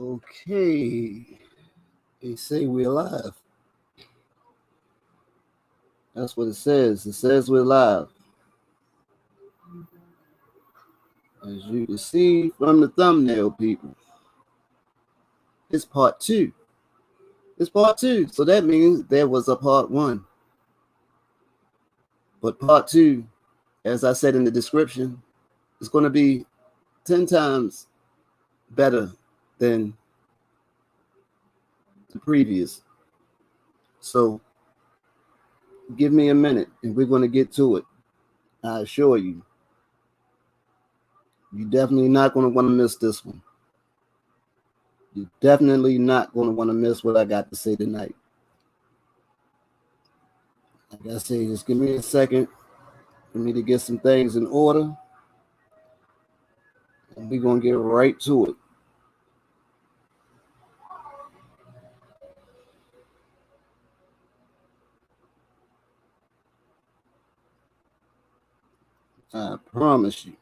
Okay. They say we're live. That's what it says. It says we're live. As you can see from the thumbnail, people, it's part two. It's part two. So that means there was a part one. But part two, as I said in the description, is going to be 10 times better than the previous. So give me a minute and we're going to get to it. I assure you, you're definitely not going to want to miss this one. You're definitely not going to want to miss what I got to say tonight. Like I say, just give me a second for me to get some things in order. And we're going to get right to it. I promise you.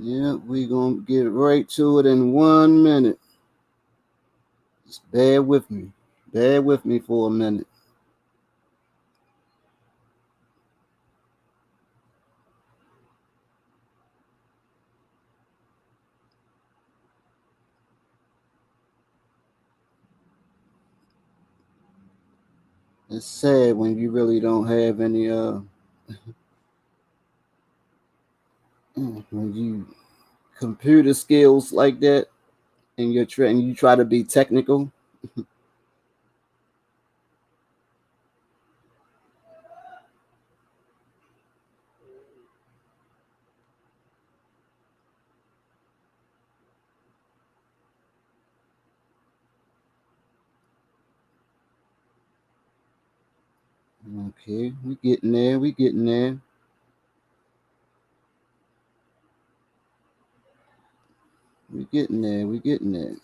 Yeah, we're going to get right to it in 1 minute. Just bear with me. Bear with me for a minute. It's sad when you really don't have any when you computer skills like that and you try to be technical. Okay, we getting there. We getting there. We getting there. We getting there.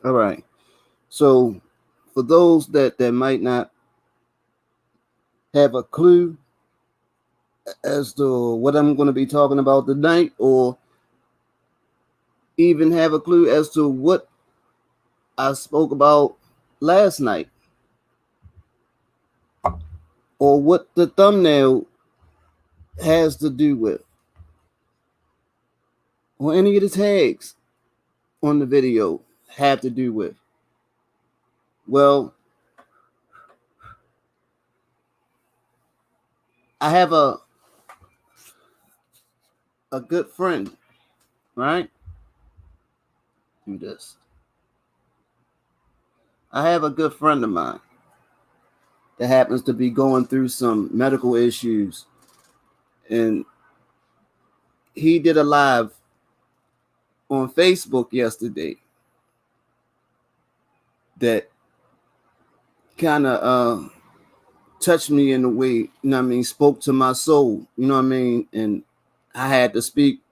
All right. So, for those that might not have a clue as to what I'm going to be talking about tonight, or even have a clue as to what I spoke about last night, or what the thumbnail has to do with, or any of the tags on the video have to do with. Well, I have a good friend, right? Do this. I have a good friend of mine that happens to be going through some medical issues, and he did a live on Facebook yesterday that kind of touched me in a way, you know what I mean, spoke to my soul, you know what I mean, and I had to speak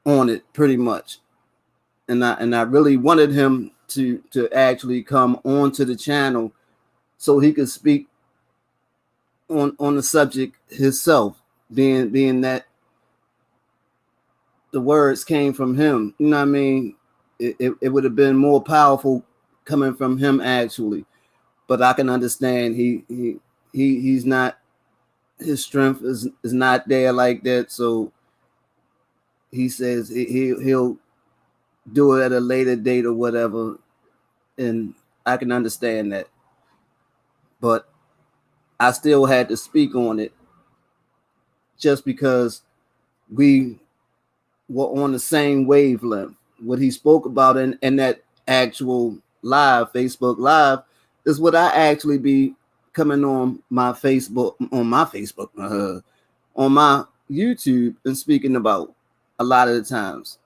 on it pretty much. And I really wanted him to actually come onto the channel so he could speak on the subject himself, being that the words came from him. You know what I mean? It would have been more powerful coming from him actually. But I can understand he's not, his strength is not there like that. So he says he'll do it at a later date or whatever. and I can understand that. But I still had to speak on it just because we were on the same wavelength. What he spoke about in that actual live, Facebook Live, is what I actually be coming on my Facebook, on my YouTube and speaking about a lot of the times,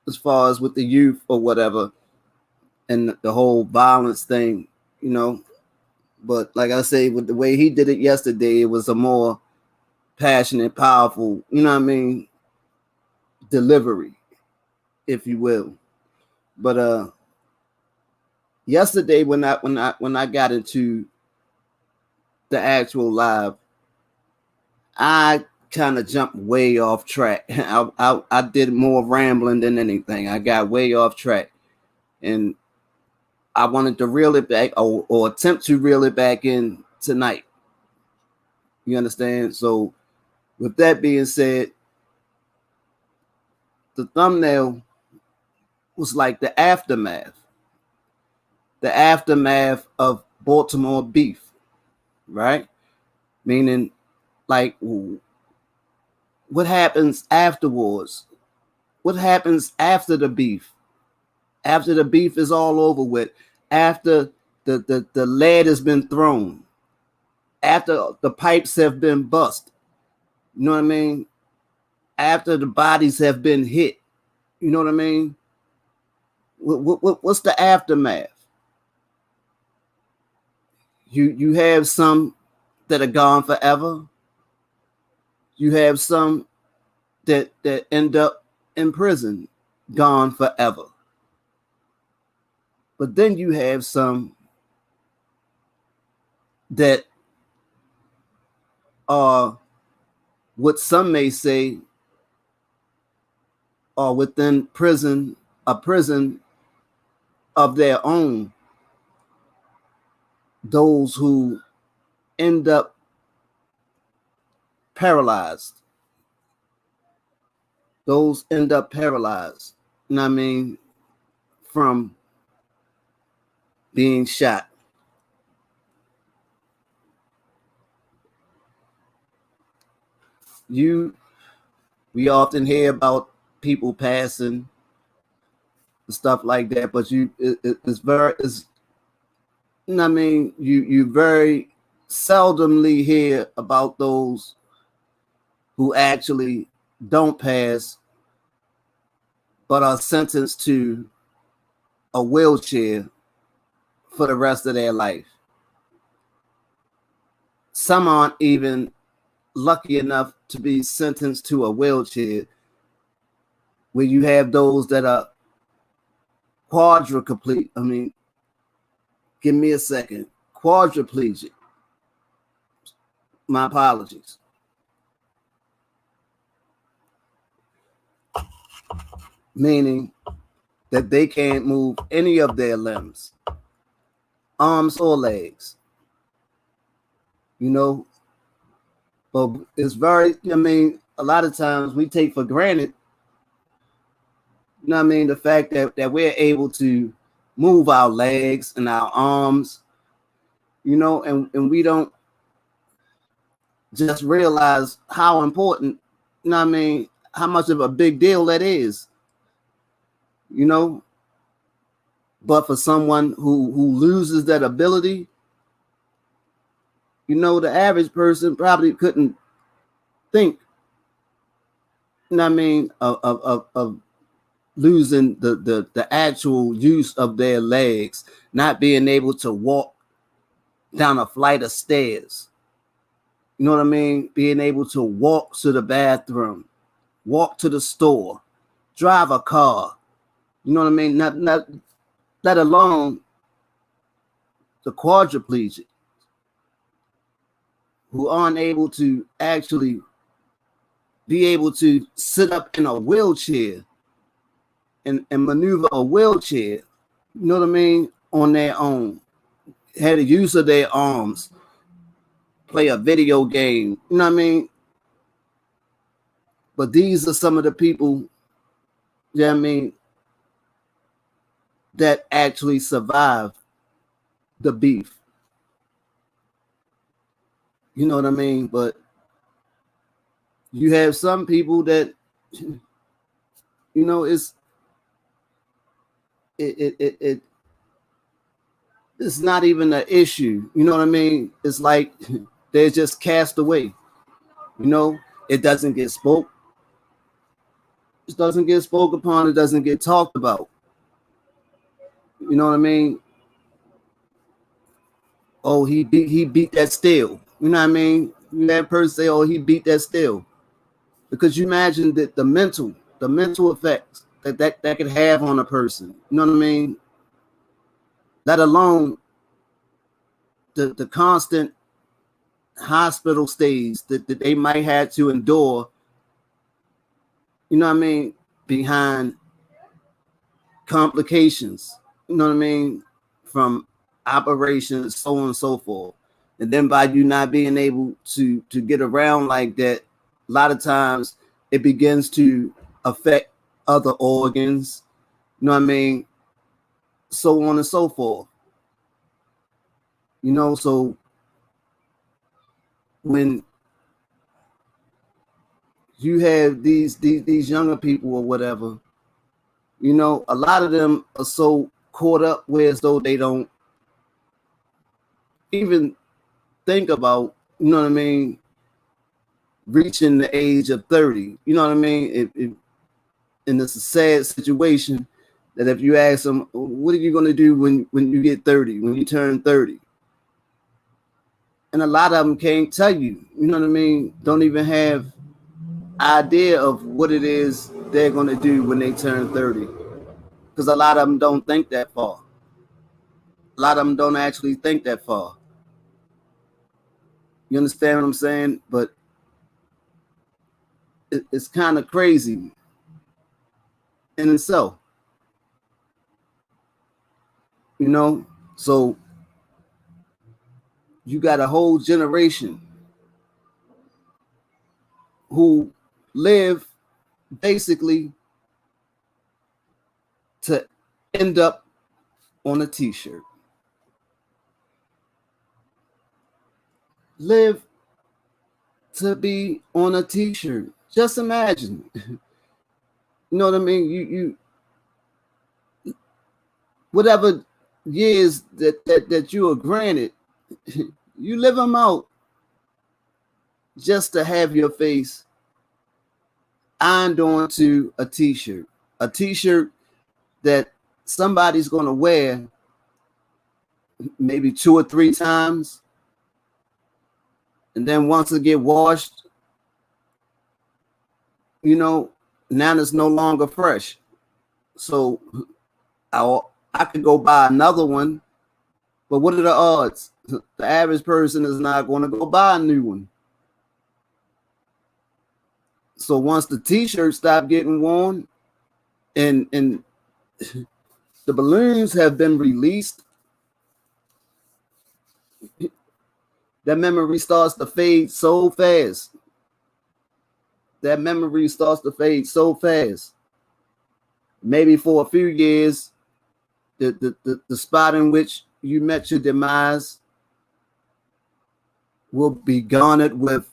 as far as with the youth or whatever, and the whole violence thing, you know. But like I say, with the way he did it yesterday, it was a more passionate, powerful, you know what I mean, delivery, if you will. But yesterday when I got into the actual live, I kind of jumped way off track. I did more rambling than anything. I got way off track, and I wanted to reel it back or attempt to reel it back in tonight. You understand? So with that being said, the thumbnail was like the aftermath of Baltimore beef, right? Meaning, like, what happens afterwards? What happens after the beef? After the beef is all over with, after the lead has been thrown, after the pipes have been bust, you know what I mean? After the bodies have been hit, you know what I mean? What's the aftermath? You have some that are gone forever. You have some that end up in prison, gone forever. But then you have some that are what some may say are within a prison of their own. Those who end up paralyzed. Those end up paralyzed. You know what I mean? From being shot. We often hear about people passing and stuff like that, but it's you know what I mean, you very seldomly hear about those who actually don't pass but are sentenced to a wheelchair for the rest of their life. Some aren't even lucky enough to be sentenced to a wheelchair, where you have those that are quadriplegic. I mean, give me a second. Quadriplegic. My apologies. Meaning that they can't move any of their limbs, arms or legs. You know, but it's very, I mean, a lot of times we take for granted, you know what I mean, the fact that we're able to move our legs and our arms, you know, and we don't just realize how important, you know what I mean, how much of a big deal that is, you know. But for someone who loses that ability, you know, the average person probably couldn't think, you know what I mean, of losing the actual use of their legs, not being able to walk down a flight of stairs. You know what I mean? Being able to walk to the bathroom, walk to the store, drive a car. You know what I mean? Not let alone the quadriplegic who aren't able to actually be able to sit up in a wheelchair and maneuver a wheelchair, you know what I mean, on their own. Had the use of their arms, play a video game, you know what I mean? But these are some of the people, you know what I mean, that actually survive the beef. You know what I mean? But you have some people that, it's it it's not even an issue. You know what I mean? It's like they're just cast away. You know, it doesn't get spoke. It doesn't get spoke upon. It doesn't get talked about. You know what I mean? Oh, he beat that still. You know what I mean? That person say, oh, he beat that still. Because you imagine that the mental effects that could have on a person. You know what I mean? Let alone the constant hospital stays that they might have to endure, you know what I mean, behind complications, you know what I mean, from operations, so on and so forth. And then by you not being able to get around like that, a lot of times it begins to affect other organs, you know what I mean, so on and so forth. So when you have these younger people or whatever, a lot of them are so caught up where as though they don't even think about, you know what I mean, reaching the age of 30. You know what I mean? And it's a sad situation that if you ask them, what are you going to do when you get 30, when you turn 30? And a lot of them can't tell you, you know what I mean? Don't even have idea of what it is they're going to do when they turn 30. Because a lot of them don't think that far. A lot of them don't actually think that far. You understand what I'm saying? But it's kind of crazy in itself. So you got a whole generation who live basically to end up on a t-shirt. Live to be on a t-shirt. Just imagine. You know what I mean? You whatever years that you are granted, you live them out just to have your face ironed onto a t-shirt. A t-shirt that somebody's going to wear maybe 2 or 3 times, and then once it get washed, now it's no longer fresh. So I could go buy another one, but what are the odds? The average person is not going to go buy a new one. So once the t-shirts stop getting worn and the balloons have been released, that memory starts to fade so fast. Maybe for a few years, the spot in which you met your demise will be garnered with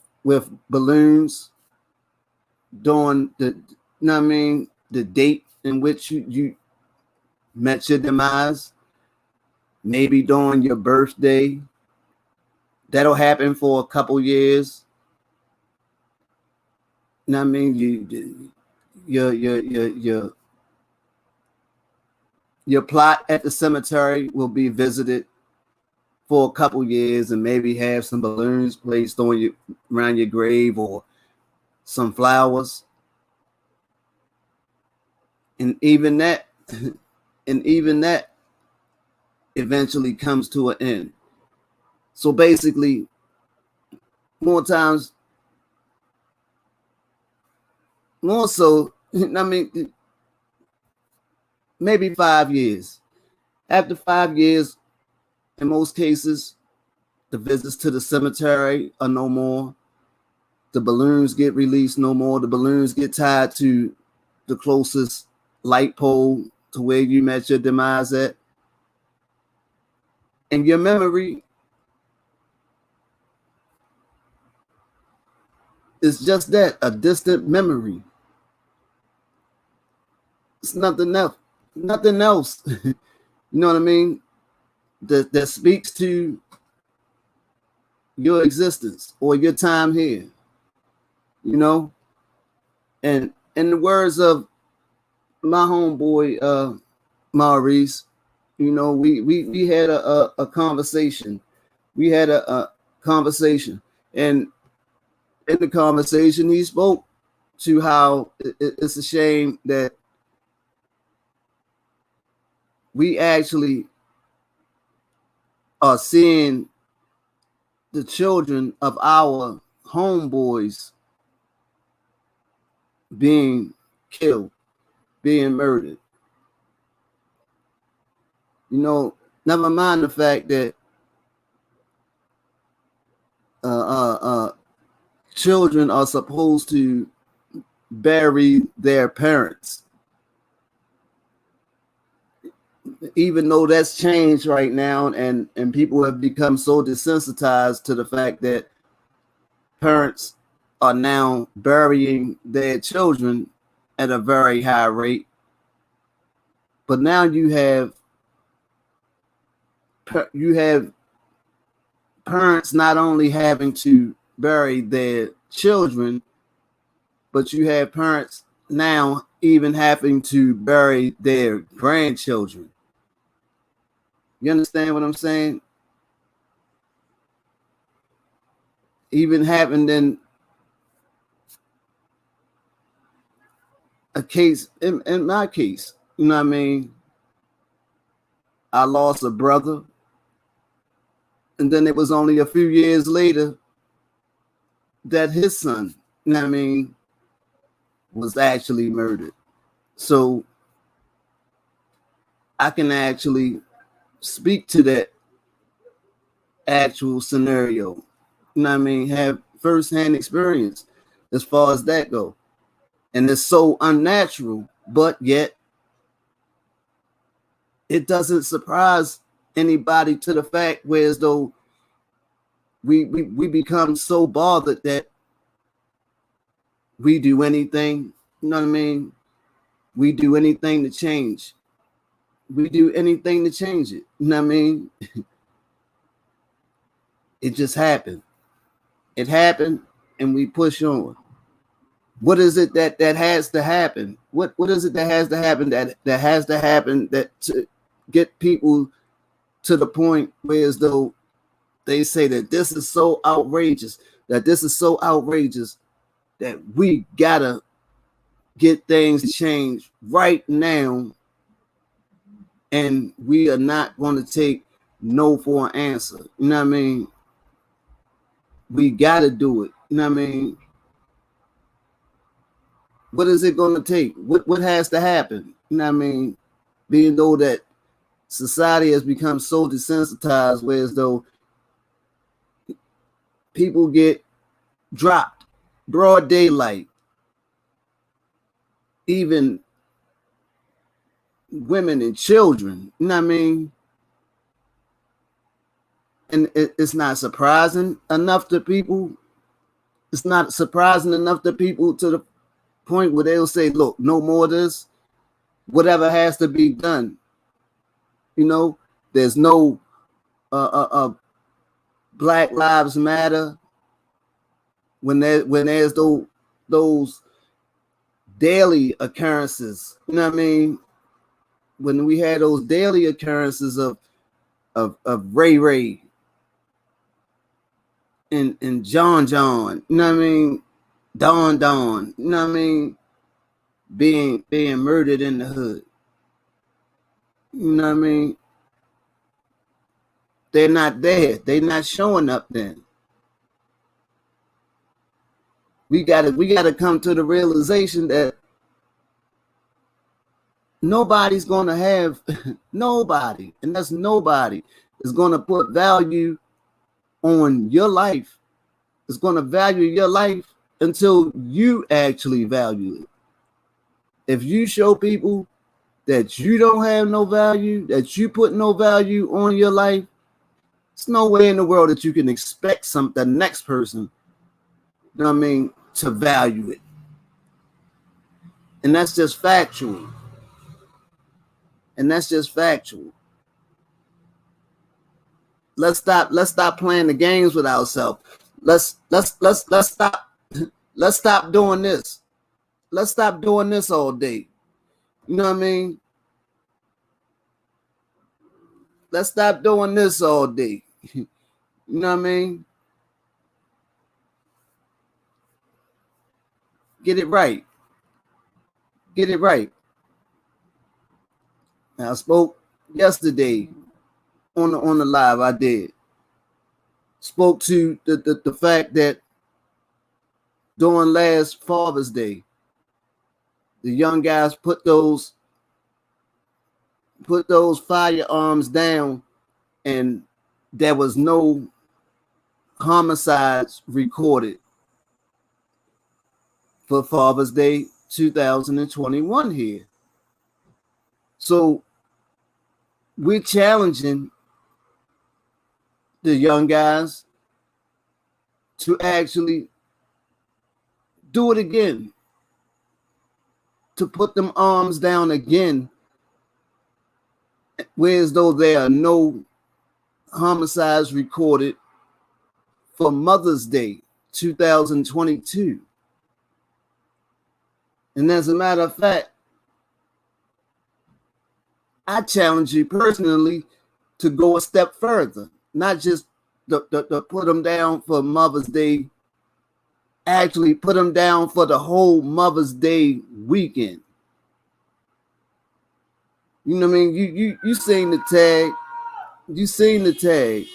balloons during the date in which you met your demise, maybe during your birthday. That'll happen for a couple years. Your plot at the cemetery will be visited for a couple years, and maybe have some balloons placed on you around your grave, or some flowers. And even that eventually comes to an end. So basically, more so, maybe 5 years. After 5 years, in most cases, the visits to the cemetery are no more. The balloons get released no more. The balloons get tied to the closest light pole to where you met your demise at. And your memory is just that, a distant memory. It's nothing else. Nothing else. You know what I mean? That speaks to your existence or your time here. You know? And in the words of my homeboy Maurice, you know, we had a conversation. We had a conversation. And in the conversation, he spoke to how it's a shame that we actually are seeing the children of our homeboys being killed, being murdered. You know, never mind the fact that children are supposed to bury their parents. Even though that's changed right now, and people have become so desensitized to the fact that parents are now burying their children at a very high rate. But now you have parents not only having to bury their children, but you have parents now even having to bury their grandchildren. You understand what I'm saying? Even having then a case, in my case, you know what I mean? I lost a brother, and then it was only a few years later that his son, you know what I mean, was actually murdered. So I can actually speak to that actual scenario. You know what I mean? Have firsthand experience as far as that go. And it's so unnatural, but yet it doesn't surprise anybody to the fact where as though we become so bothered that we do anything, you know what I mean? We do anything to change. We do anything to change it. You know what I mean? It just happened. It happened, and we push on. What is it that has to happen? What is it that has to happen that has to happen that to get people to the point where as though they say that this is so outrageous, that we gotta get things changed right now, and we are not going to take no for an answer. You know what I mean? We gotta do it. You know what I mean? What is it going to take? What has to happen? You know what I mean? Being though that society has become so desensitized, whereas though people get dropped, broad daylight, even women and children. You know what I mean? And it's not surprising enough to people. It's not surprising enough to people to the point where they'll say, look, no more of this. Whatever has to be done. You know, there's no Black Lives Matter when there's those daily occurrences. You know what I mean? When we had those daily occurrences of Ray Ray and John, you know what I mean? Don, you know what I mean? Being murdered in the hood. You know what I mean? They're not there. They're not showing up then. We gotta come to the realization that nobody's gonna have nobody, and that's nobody is gonna put value on your life. It's gonna value your life until you actually value it. If you show people that you don't have no value, that you put no value on your life, there's no way in the world that you can expect the next person, you know what I mean, to value it. And that's just factual. And that's just factual. Let's stop playing the games with ourselves. Let's stop let's stop doing this. Let's stop doing this all day. You know what I mean? Let's stop doing this all day. You know what I mean? Get it right. Get it right. Now, I spoke yesterday on the live. I did. Spoke to the fact that during last Father's Day, the young guys put those firearms down, and there was no homicides recorded for Father's Day 2021 here. So we're challenging the young guys to actually do it again, to put them arms down again, whereas though there are no homicides recorded for Mother's Day 2022. And as a matter of fact, I challenge you personally to go a step further, not just to put them down for Mother's Day, actually put them down for the whole Mother's Day weekend. You know what I mean? You seen the tag. You seen the tag.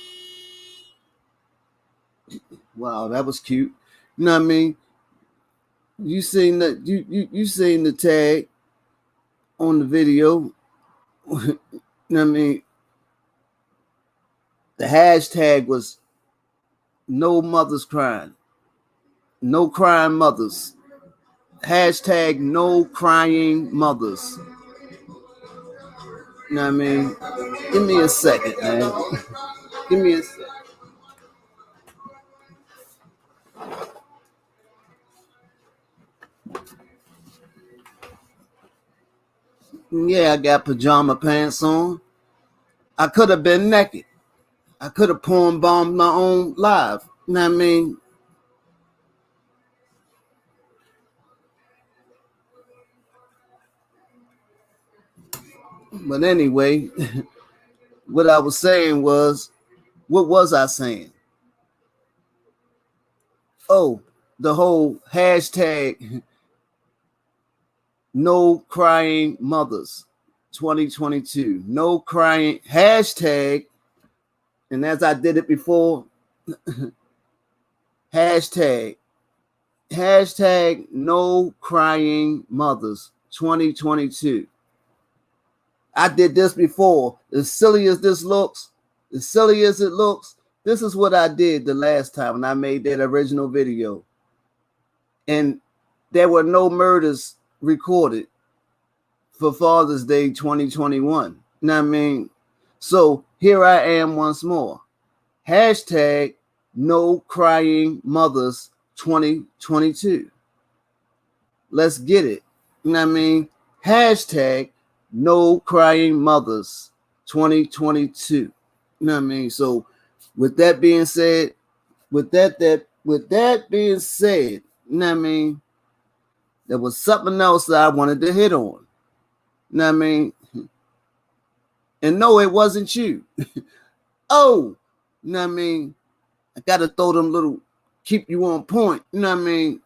Wow, that was cute. You know what I mean? You seen you seen the tag on the video. You know what I mean? The hashtag was no mothers crying. No crying mothers. Hashtag no crying mothers. You know what I mean? Give me a second, man. Give me a second. Yeah, I got pajama pants on. I could have been naked. I could have porn bombed my own live. You know what I mean? But anyway, what I was saying was, what was I saying? Oh, the whole hashtag no crying mothers 2022. No crying hashtag. And as I did it before, hashtag no crying mothers 2022. I did this before. As silly as this looks, as silly as it looks, this is what I did the last time when I made that original video. And there were no murders recorded for Father's Day 2021. You know what I mean? So here I am once more. Hashtag no crying mothers 2022. Let's get it. You know what I mean? Hashtag no crying mothers 2022. You know what I mean? So with that being said, with that being said, you know what I mean? There was something else that I wanted to hit on. You know what I mean? And no, it wasn't you. Oh, you know what I mean? I gotta throw them little, keep you on point. You know what I mean?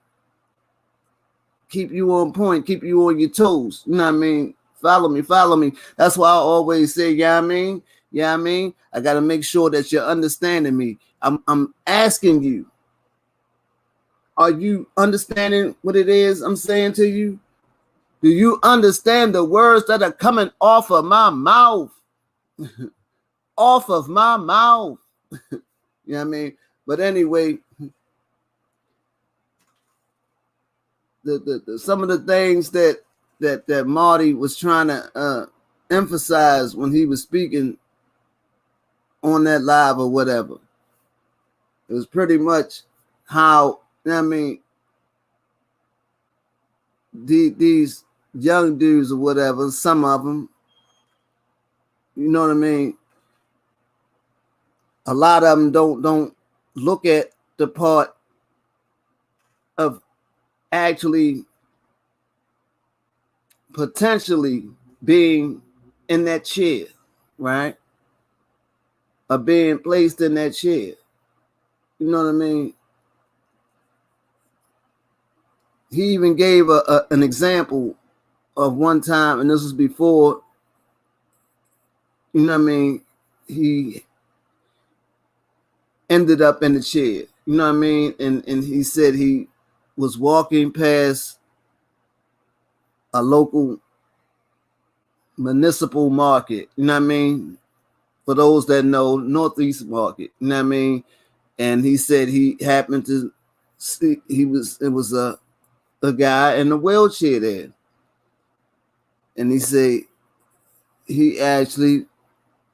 Keep you on point, keep you on your toes. You know what I mean? Follow me. That's why I always say, yeah, you know what I mean? I gotta make sure that you're understanding me. I'm asking you, are you understanding what it is I'm saying to you? Do you understand the words that are coming off of my mouth? Off of my mouth. You know what I mean? But anyway, the some of the things that that Marty was trying to emphasize when he was speaking on that live or whatever. It was pretty much how, I mean, these young dudes or whatever, some of them, you know what I mean? A lot of them don't look at the part of actually potentially being in that chair, right? Or being placed in that chair. You know what I mean? He even gave an example of one time, and this was before, you know what I mean, he ended up in the chair. You know what I mean? And he said he was walking past a local municipal market. You know what I mean? For those that know, Northeast Market. You know what I mean? And he said he happened to see it was a guy in a wheelchair there. And he said he actually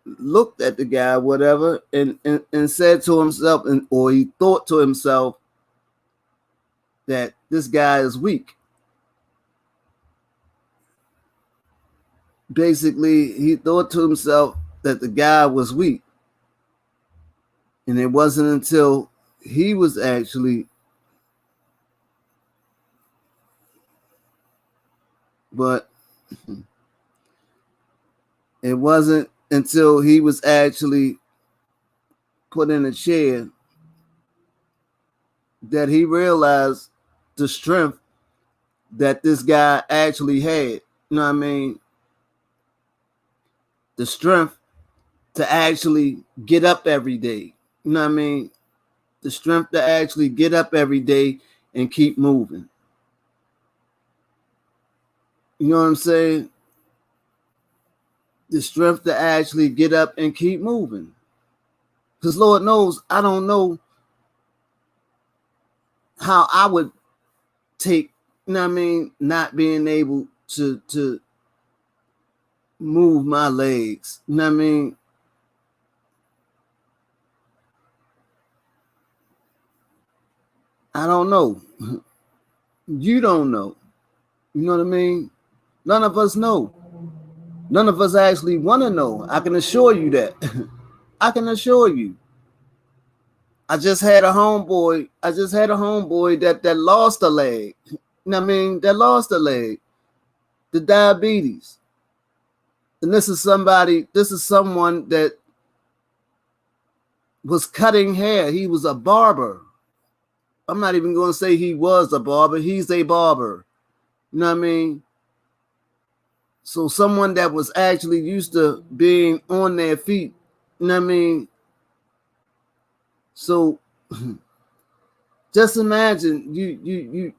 looked at the guy, whatever, and said to himself, or he thought to himself that this guy is weak. Basically, he thought to himself that the guy was weak. And it wasn't until he was actually, but it wasn't until he was actually put in a chair that he realized the strength that this guy actually had. You know what I mean? The strength to actually get up every day. You know what I mean? The strength to actually get up every day and keep moving. You know what I'm saying? The strength to actually get up and keep moving. Because Lord knows, I don't know how I would take, you know what I mean, not being able to move my legs. You know what I mean? I don't know. You don't know. You know what I mean? None of us know. None of us actually want to know. I can assure you that. I can assure you. I just had a homeboy that lost a leg. You know what I mean? That lost a leg. The diabetes. And this is someone that was cutting hair. He was a barber. I'm not even going to say he was a barber. He's a barber. You know what I mean? So someone that was actually used to being on their feet. You know what I mean? So just imagine you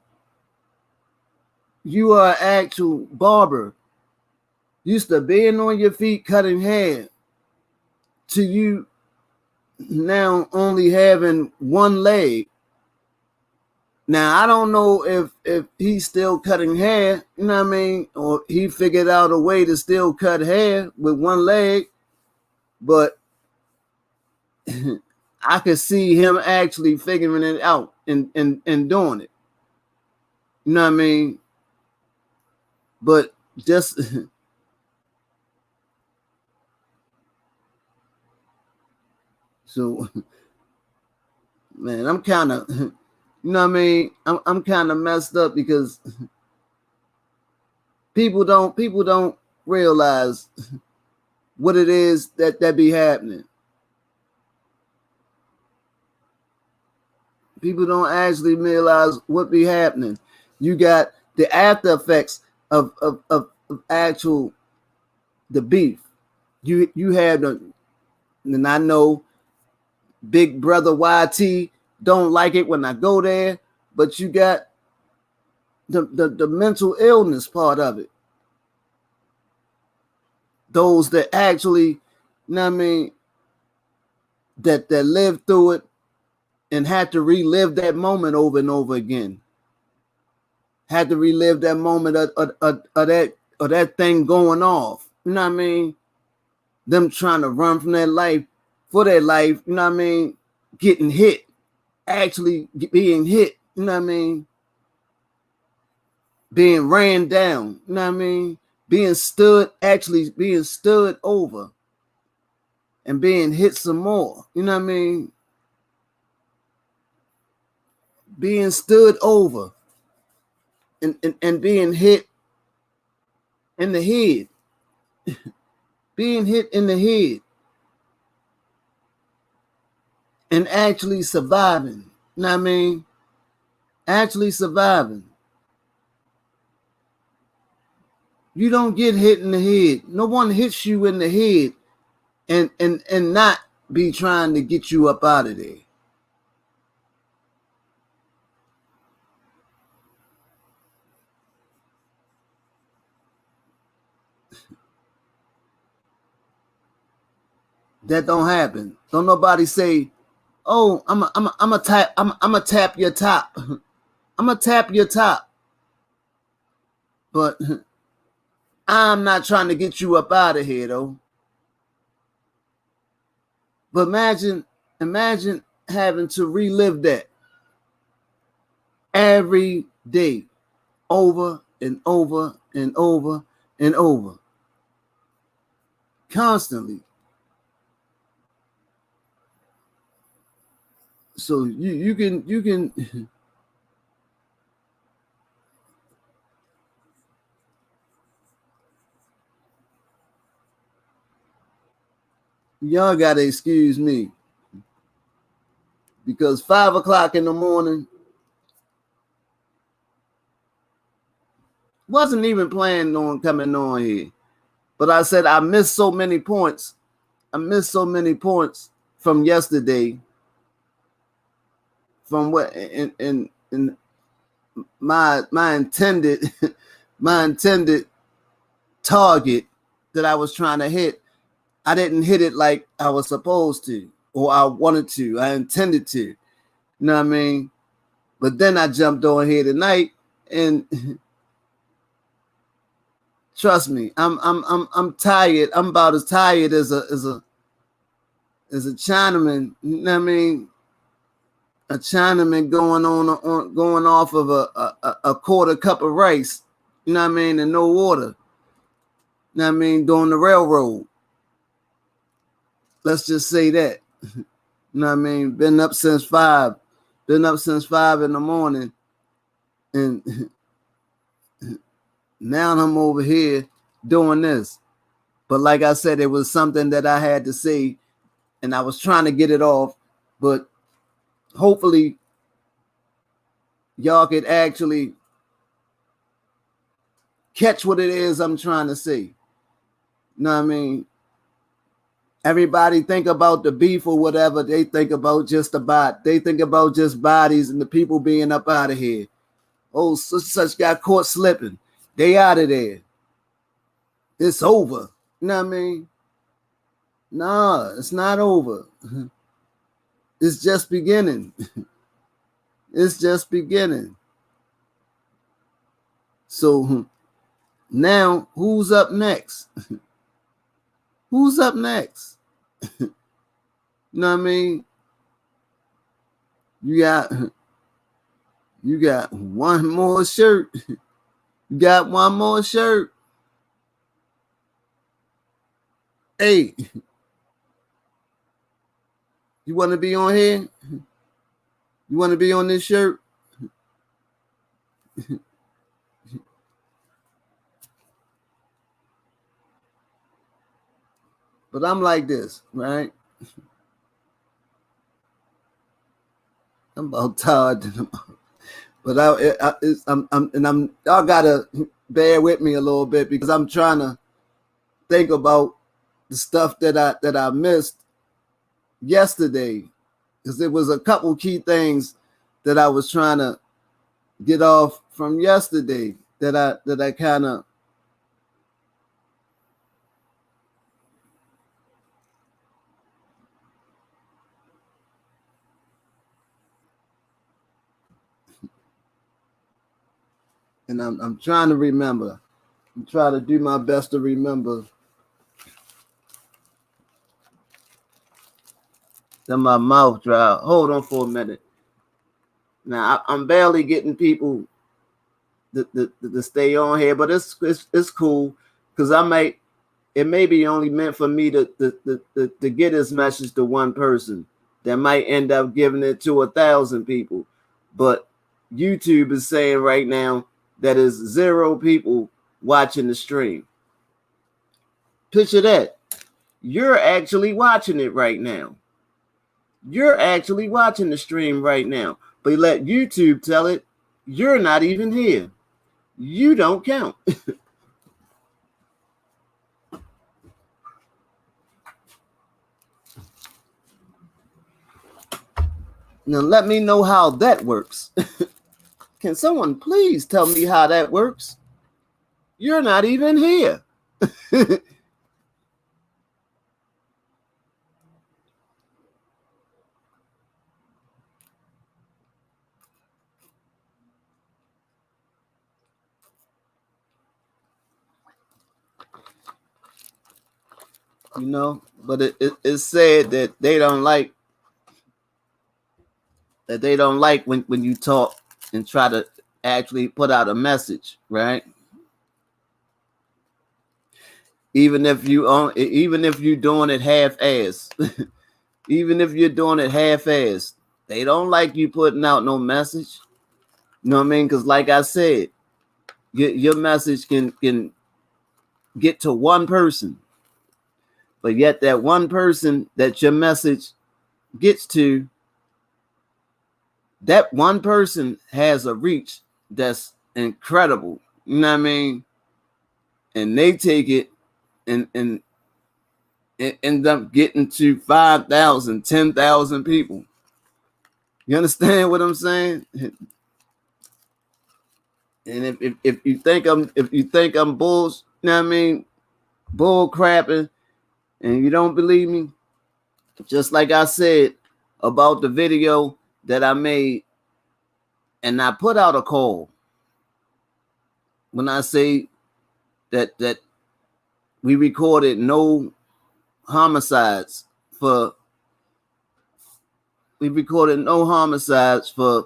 are an actual barber, used to being on your feet cutting hair, to you now only having one leg. Now I don't know if he's still cutting hair, you know what I mean, or he figured out a way to still cut hair with one leg, but I could see him actually figuring it out and doing it. You know what I mean? But just so, man, I'm kind of, you know what I mean? I'm kind of messed up because people don't realize what it is that be happening. People don't actually realize what be happening. You got the after effects of actual the beef. You have the, and I know Big Brother YT don't like it when I go there, but you got the mental illness part of it. Those that actually, you know what I mean, that lived through it and had to relive that moment over and over again. had to relive that moment of that thing going off. You know what I mean? Them trying to run from their life for their life. You know what I mean? Getting hit, actually being hit. You know what I mean? Being ran down. You know what I mean? Actually being stood over and being hit some more. You know what I mean? Being stood over and being hit in the head. Being hit in the head and actually surviving. You know what I mean? Actually surviving. You don't get hit in the head. No one hits you in the head and not be trying to get you up out of there. That don't happen. Don't nobody say, "Oh, I'm a tap your top. I'm gonna tap your top." But I'm not trying to get you up out of here though. But imagine having to relive that every day, over and over and over and over, constantly. So you can y'all gotta excuse me because 5 o'clock in the morning wasn't even planning on coming on here. But I said I missed so many points. I missed so many points from yesterday. From what and my intended my intended target that I was trying to hit. I didn't hit it like I was supposed to, or I wanted to. I intended to. You know what I mean? But then I jumped on here tonight, and trust me, I'm tired. I'm about as tired as a Chinaman. You know what I mean? A Chinaman going off of a quarter cup of rice. You know what I mean? And no water. You know what I mean? Doing the railroad. Let's just say that. You know what I mean? Been up since 5. Been up since 5 in the morning. And now I'm over here doing this. But like I said, it was something that I had to say, and I was trying to get it off. But hopefully, y'all could actually catch what it is I'm trying to say. You know what I mean? Everybody think about the beef or whatever. They think about just bodies and the people being up out of here. Oh, such got caught slipping. They out of there. It's over. You know what I mean? Nah, it's not over. It's just beginning. It's just beginning. So now who's up next? Who's up next? You know what I mean? You got one more shirt. You got one more shirt. Hey, you want to be on here? You want to be on this shirt? But I'm like this, right? I'm about tired. But y'all gotta bear with me a little bit because I'm trying to think about the stuff that I missed yesterday because there was a couple key things that I was trying to get off from yesterday that I kind of And I'm trying to remember. I'm trying to do my best to remember. Then my mouth dry. Hold on for a minute. Now I'm barely getting people to stay on here, but it's cool because I might it may be only meant for me to get this message to one person that might end up giving it to 1,000 people. But YouTube is saying right now that is 0 people watching the stream. Picture that. You're actually watching it right now. You're actually watching the stream right now. But let YouTube tell it, you're not even here. You don't count. Now let me know how that works. Can someone please tell me how that works? You're not even here. You know, but it's said that they don't like when you talk and try to actually put out a message, right? Even if you're doing it half-ass, even if you're doing it half-ass, they don't like you putting out no message. You know what I mean? Because like I said, your message can get to one person, but yet that one person that your message gets to, that one person has a reach that's incredible. You know what I mean? And they take it and it end up getting to 5,000, 10,000 people. You understand what I'm saying? And if you think I'm bulls, you know what I mean, bull crapping, and you don't believe me, just like I said about the video that I made, and I put out a call when I say that we recorded no homicides for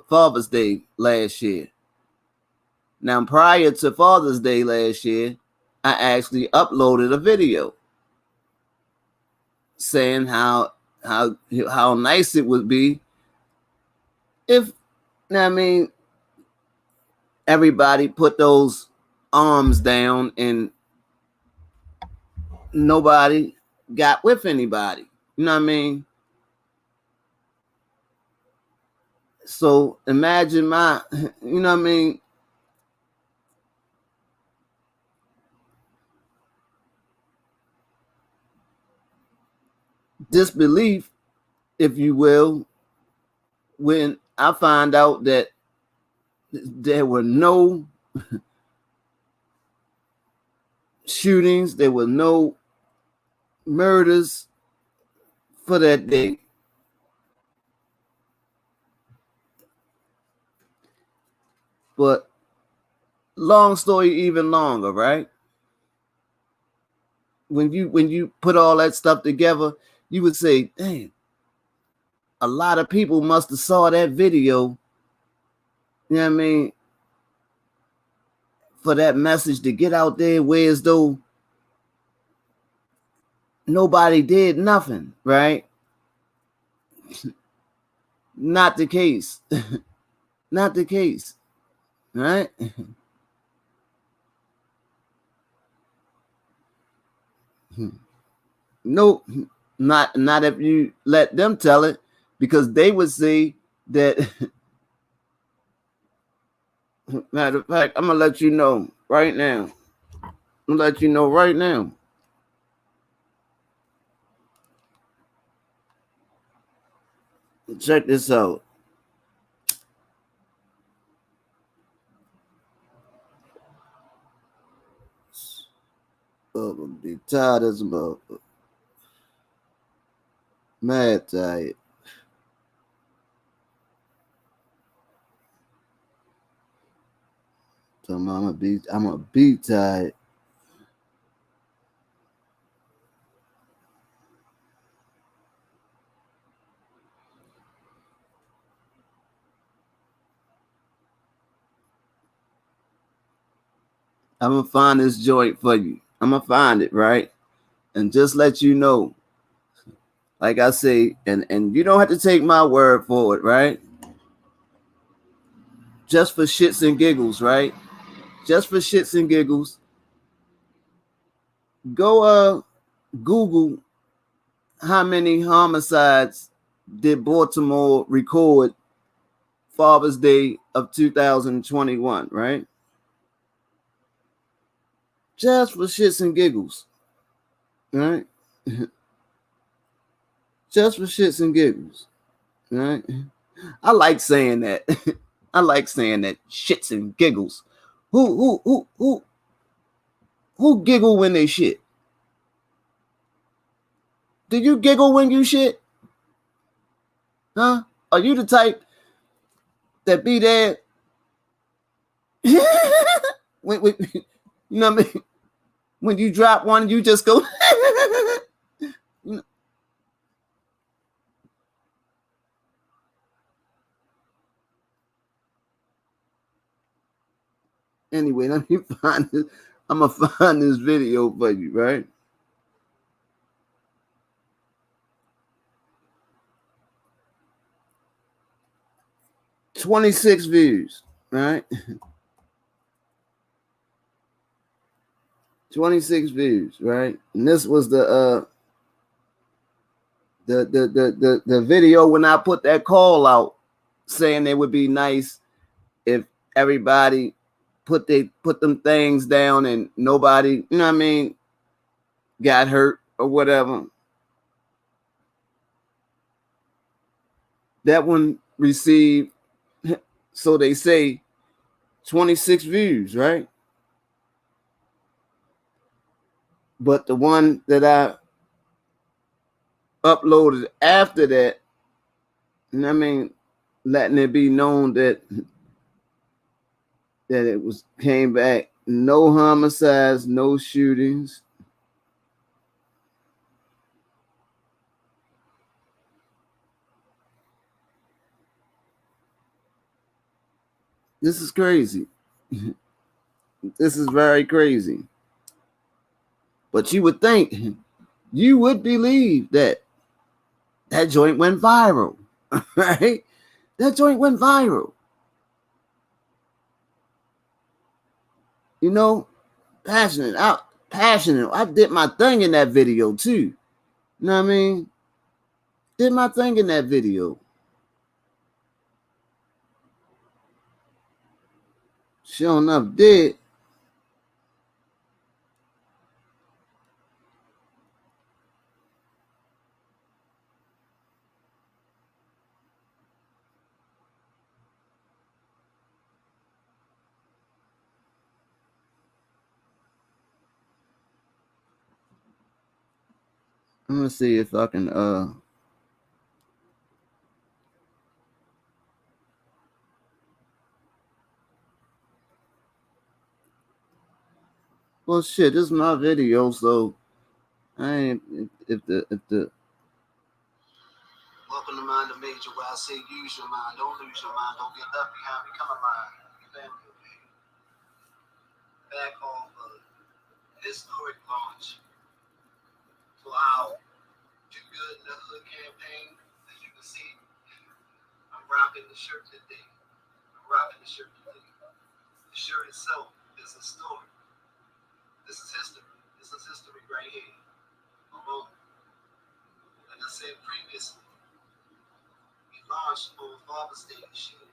Father's Day last year. Now, prior to Father's Day last year, I actually uploaded a video saying how nice it would be if, I mean, everybody put those arms down and nobody got with anybody. You know what I mean? So imagine you know what I mean? Disbelief, if you will, when I find out that there were no shootings, there were no murders for that day. But long story even longer, right? When you put all that stuff together, you would say, "Damn, a lot of people must have saw that video." You know what I mean? For that message to get out there, where as though nobody did nothing, right? Not the case. Not the case, right? Nope, not if you let them tell it, because they would say that. Matter of fact, I'm gonna let you know right now. I'm gonna let you know right now. Check this out. I'm be tired as a motherfucker. Mad tired. So I'm a be tired. I'm gonna find this joint for you. I'm gonna find it, right? And just let you know, like I say, and you don't have to take my word for it, right? Just for shits and giggles, right? Just for shits and giggles, go Google how many homicides did Baltimore record Father's Day of 2021, right? Just for shits and giggles, right? Just for shits and giggles, right? I like saying that. I like saying that shits and giggles. Who giggle when they shit? Do you giggle when you shit? Huh? Are you the type that be there? when, you know what I mean? When you drop one, you just go. Anyway, let me find this. I'm gonna find this video for you, right? 26 views, right? 26 views, right? And this was the video when I put that call out saying it would be nice if everybody put them things down and nobody, you know what I mean, got hurt or whatever. That one received, so they say, 26 views, right? But the one that I uploaded after that, you know what I mean, letting it be known that it was came back, no homicides, no shootings. This is crazy. This is very crazy. But you would think, you would believe that joint went viral, right? That joint went viral. You know, passionate. Passionate. I did my thing in that video too. You know what I mean? Did my thing in that video. Sure enough, did. I'm gonna see if I can well shit, this is my video, so I ain't if the welcome to Mind the Major, where I say use your mind, don't lose your mind, don't get left behind, become a mind. Back off a historic launch for our Do Good in the Hood campaign. As you can see, I'm rocking the shirt today. The shirt itself is a story. This is history. This is history right here. Alone. Like I said previously, we launched on Father's Day this year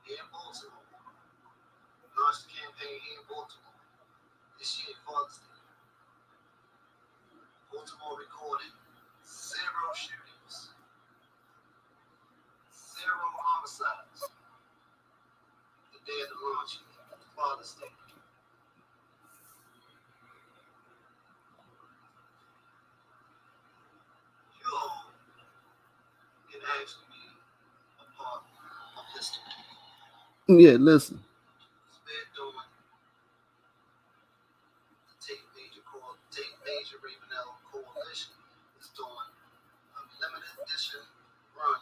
here in Baltimore. We launched the campaign here in Baltimore this year, Father's Day. Baltimore recorded 0 shootings, 0 homicides the day of the launch, Father's Day. You all can actually be a part of history. Yeah, listen. We're doing Ravenel Coalition is doing a limited edition run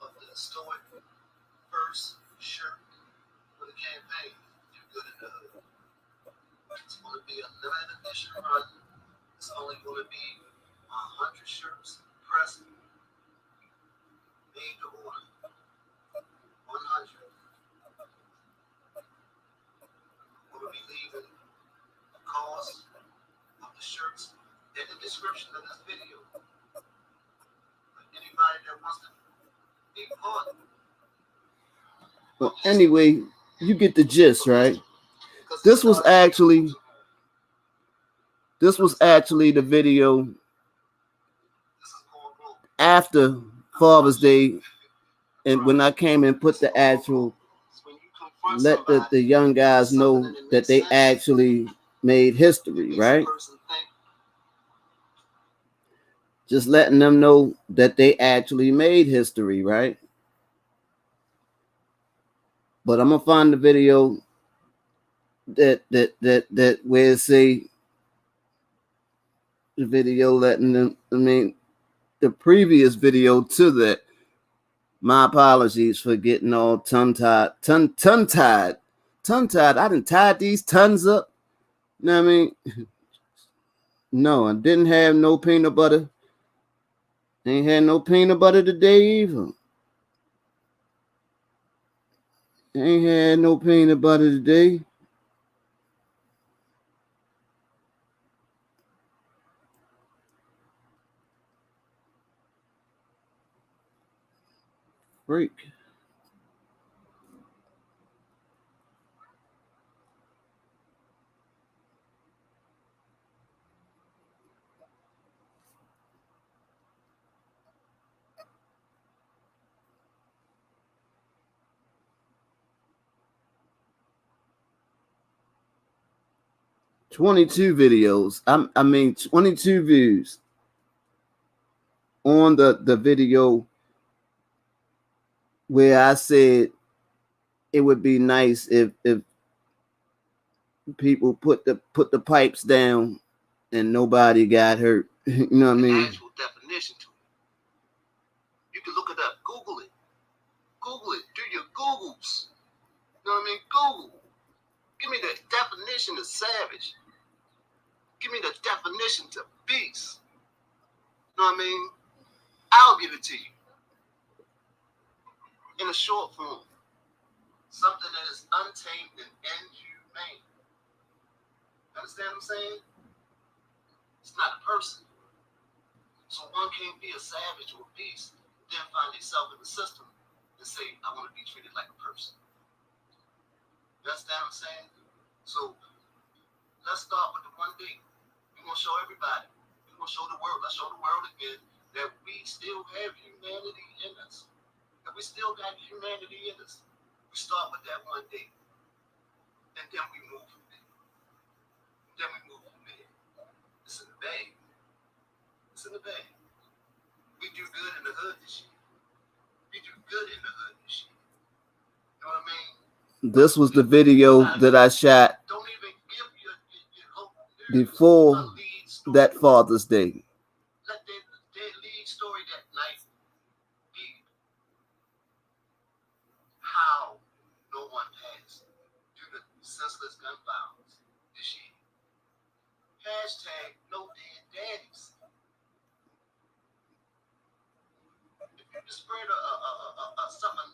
of the historic first shirt for the campaign. Do good in the hood. It's going to be a limited edition run. It's only going to be 100 shirts pressed, made to order. 100. We'll be leaving the cost of the shirts in the description of this video. Anybody that wants to be part. Well, anyway, you get the gist, right? This was actually the video after Father's Day, and when I came and put the actual, let the young guys know that they actually made history, right? Just letting them know that they actually made history, right? But I'm gonna find the video that where it say the video letting them, I mean, the previous video to that. My apologies for getting all tongue-tied. I done tied these tons up. You know what I mean? No, I didn't have no peanut butter. Ain't had no peanut butter today either. Ain't had no peanut butter today. Freak. $22 videos. I mean 22 views on the video where I said it would be nice if people put the pipes down and nobody got hurt. You know what I mean? Actual definition to it. You can look it up. Google it. Google it. Do your Googles. You know what I mean? Google. Give me the definition of savage. Give me the definition to beast. You know what I mean? I'll give it to you. In a short form. Something that is untamed and inhumane. Understand what I'm saying? It's not a person. So one can't be a savage or a beast, then find themselves in the system and say, I want to be treated like a person. You understand what I'm saying? So let's start with the one thing. We're going to show everybody. We're going to show the world. Let's show the world again that we still have humanity in us. That we still got humanity in us. We start with that one day. And then we move from there. Then we move from there. It's in the bag. It's in the bag. We do good in the hood this year. We do good in the hood this year. You know what I mean? This was the video that I shot before that Father's Day. Let their lead story that night be how no one passed due to senseless gun violence this year. Hashtag no dead daddies. If you spread a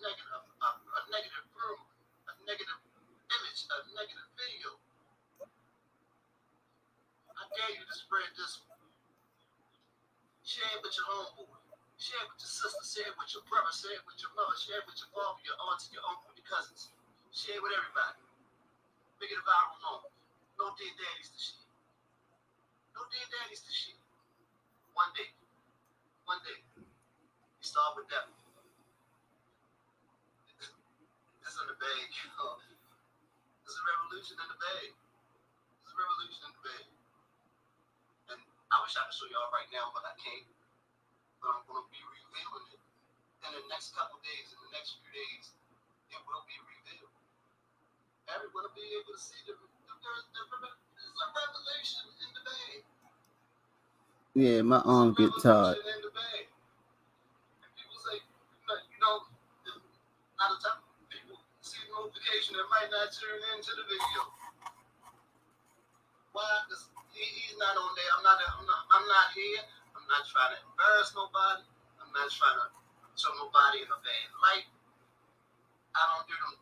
negative rumor, a negative image, a negative video, I dare you to spread this one. Share it with your homeboy. Share it with your sister. Share it with your brother. Share it with your mother. Share it with your father, your aunts, your uncle, your cousins. Share it with everybody. Make it a viral moment. No dead daddies to share. No dead daddies to share. One day. We start with that one. It's in the bag. There's a revolution in the bag. There's a revolution in the bag. And I wish I could show y'all right now, but I can't. But I'm going to be revealing it in the next couple days, in the next few days. It will be revealed. Everyone will be able to see there's a revelation in the bag. Yeah, my arm get tired. People say, you know, out of time, people see the notification and might not tune into the video. Why? Because he's not on there. I'm not here. I'm not trying to embarrass nobody. I'm not trying to show nobody in a bad light. I don't do them.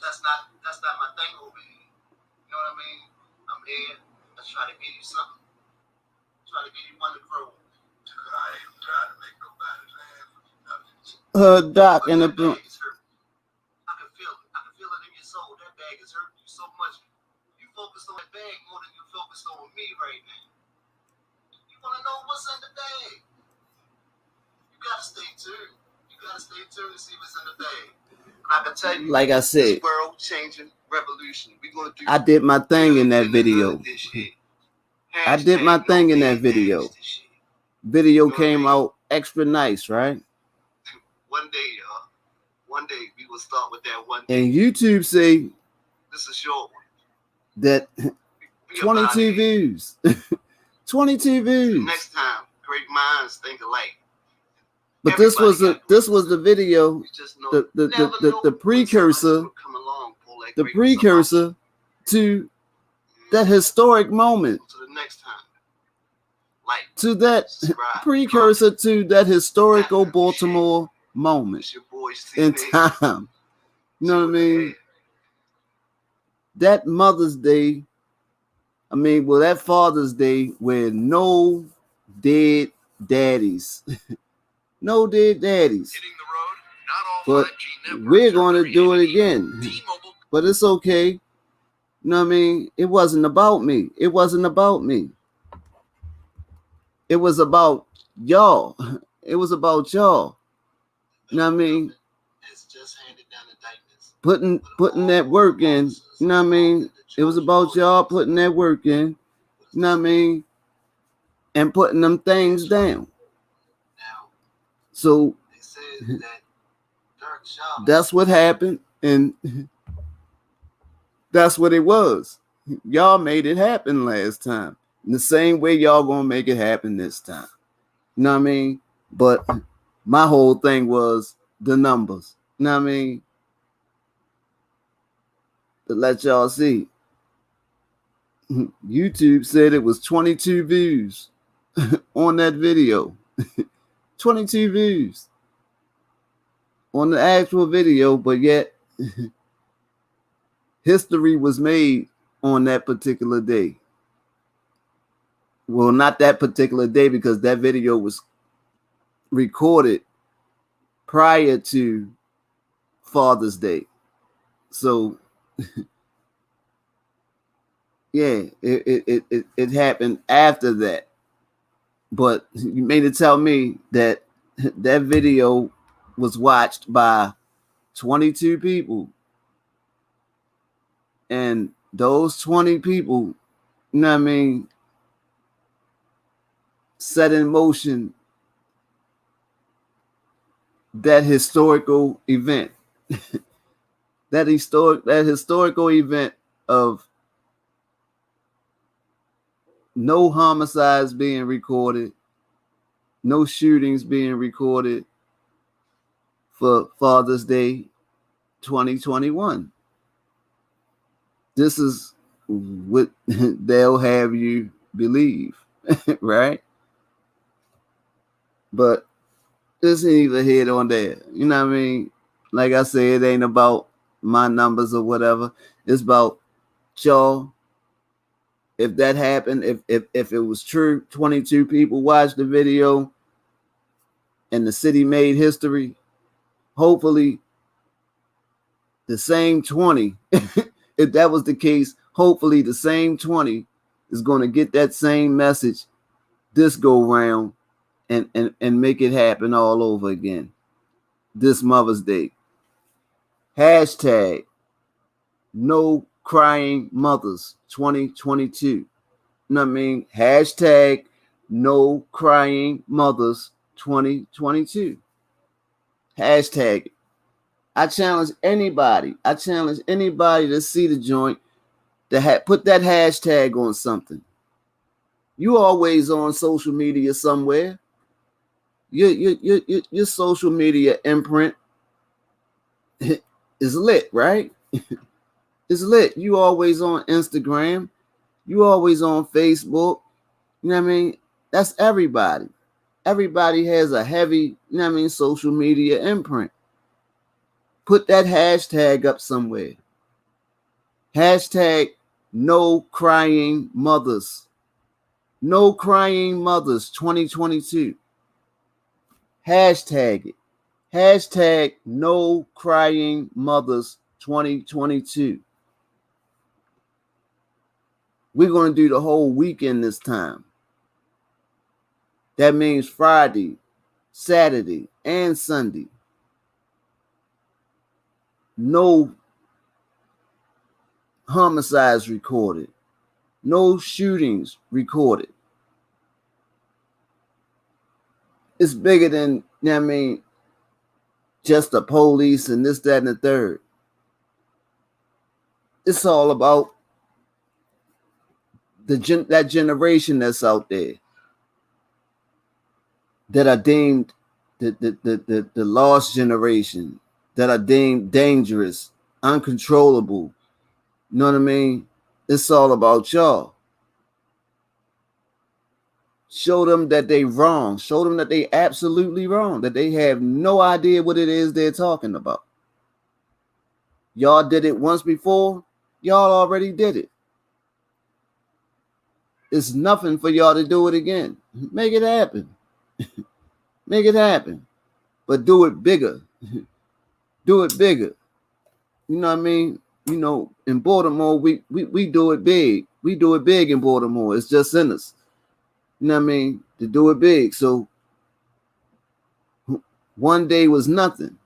That's not my thing over here. You know what I mean? I'm here. I try to give you something. Try to give you one to grow. I ain't trying to make nobody laugh. Doc in the bag is hurt. I can feel it. I can feel it in your soul. That bag is hurting you so much. You focused on that bag more than you focused on me right now. You want to know what's in the bag? You gotta stay tuned. You gotta stay tuned to see what's in the bag. I can tell you, like I said, world changing revolution. We gonna do. I did my thing in that video. I did my thing in that video. Video came out extra nice, right? One day, y'all. One day we will start with that one day. And YouTube say this is short one. That 22 views. 22 views. Next time, great minds think alike. But this was the video, the precursor, the precursor to that historic moment. To the next time. To that precursor to that historical Baltimore moment in time. You know what I mean? That Mother's Day, that Father's Day where no dead daddies. No dead daddies. But we're going to do it again. But it's okay. You know what I mean? It wasn't about me. It wasn't about me. It was about y'all. It was about y'all. You know what I mean? Putting that work in. You know what I mean? It was about y'all putting that work in. You know what I mean? And putting them things down. So that's what happened, and that's what it was. Y'all made it happen last time. In the same way y'all gonna make it happen this time. You know what I mean? But my whole thing was the numbers. You know what I mean? To let y'all see. YouTube said it was 22 views on that video. 22 views on the actual video, but yet history was made on that particular day. Well, not that particular day, because that video was recorded prior to Father's Day. So yeah, it happened after that. But you mean to tell me that that video was watched by 22 people, and those 20 people, you know what I mean, set in motion that historical event, that historical event of no homicides being recorded, no shootings being recorded for Father's Day 2021. This is what they'll have you believe, right? But this ain't even here on there. You know what I mean? Like I said, it ain't about my numbers or whatever. It's about y'all. If that happened, if it was true, 22 people watched the video and the city made history, hopefully the same 20, if that was the case, hopefully the same 20 is going to get that same message this go round and make it happen all over again this Mother's Day. Hashtag no crying mothers 2022. You know what I mean? Hashtag no crying mothers 2022. Hashtag it. I challenge anybody to see the joint, to put that hashtag on something. You always on social media somewhere. Your social media imprint is lit, right? It's lit. You always on Instagram. You always on Facebook. You know what I mean? That's everybody. Everybody has a heavy, you know what I mean, social media imprint. Put that hashtag up somewhere. Hashtag no crying mothers. No crying mothers 2022. Hashtag it. Hashtag no crying mothers 2022. We're going to do the whole weekend this time. That means Friday, Saturday, and Sunday. No homicides recorded. No shootings recorded. It's bigger than, you know what I mean, just the police and this, that, and the third. It's all about that generation that's out there that are deemed the lost generation, that are deemed dangerous, uncontrollable. You know what I mean? It's all about y'all. Show them that they wrong. Show them that they absolutely wrong, that they have no idea what it is they're talking about. Y'all did it once before. Y'all already did it. It's nothing for y'all to do it again. Make it happen. Make it happen. But do it bigger. Do it bigger. You know what I mean? You know, in Baltimore, we do it big. We do it big in Baltimore. It's just in us. You know what I mean? To do it big. So one day was nothing.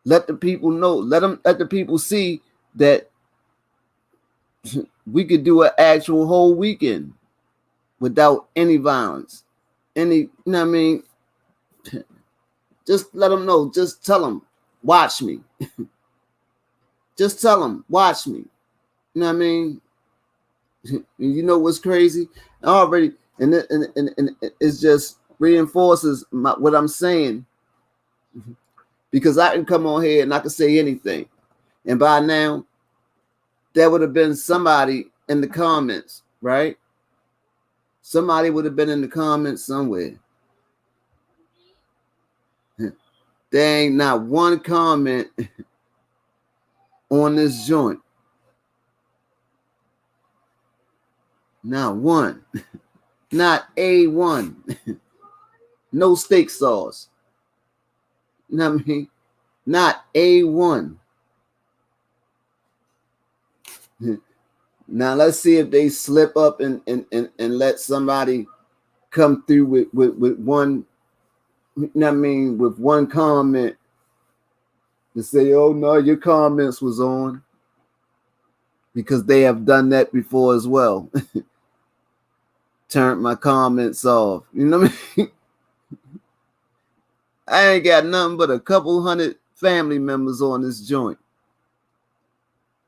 Let the people know. Let the people see that we could do an actual whole weekend without any violence. Any, you know what I mean? Just let them know. Just tell them, watch me. Just tell them, watch me. You know what I mean? You know what's crazy? Already, and it's just reinforces what I'm saying, because I can come on here and I can say anything, and by now there would have been somebody in the comments, right? Somebody would have been in the comments somewhere. There ain't not one comment on this joint. Not one. Not a one. No steak sauce. You know what I mean? Not a one. Now let's see if they slip up and let somebody come through with one, you know what I mean, with one comment to say, oh no, your comments was on. Because they have done that before as well. Turned my comments off. You know what I mean? I ain't got nothing but a couple hundred family members on this joint.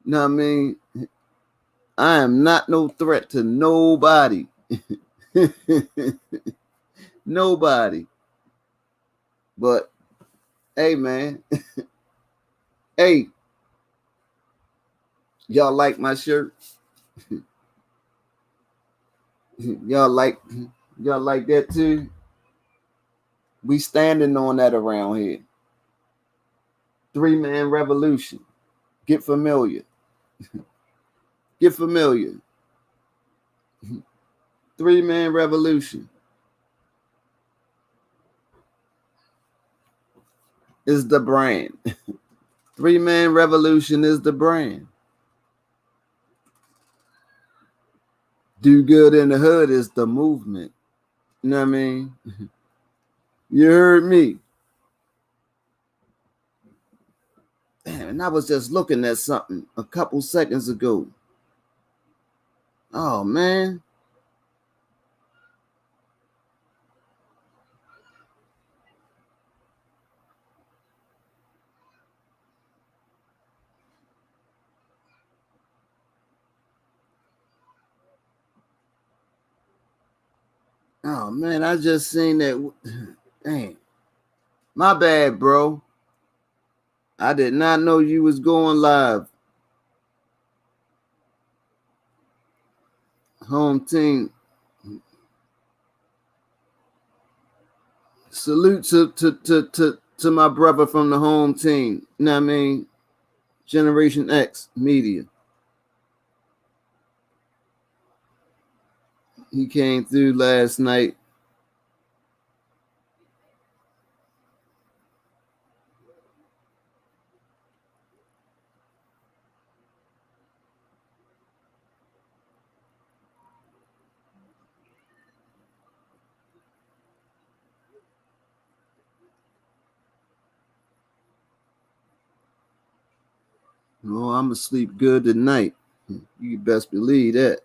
You know what I mean? I am not no threat to nobody. Nobody. But hey, man. Hey, y'all like my shirt? y'all like that too? We standing on that around here. 3-man revolution. Get familiar. Get familiar. 3-man revolution is the brand. 3-man revolution is the brand. Do good in the hood is the movement. You know what I mean? You heard me. Damn, and I was just looking at something a couple seconds ago. Oh, man. Oh man, I just seen that. Dang, my bad, bro. I did not know you was going live. Home team. Salute to my brother from the home team. You know what I mean? Generation X Media. He came through last night. Oh, I'm gonna sleep good tonight. You best believe that.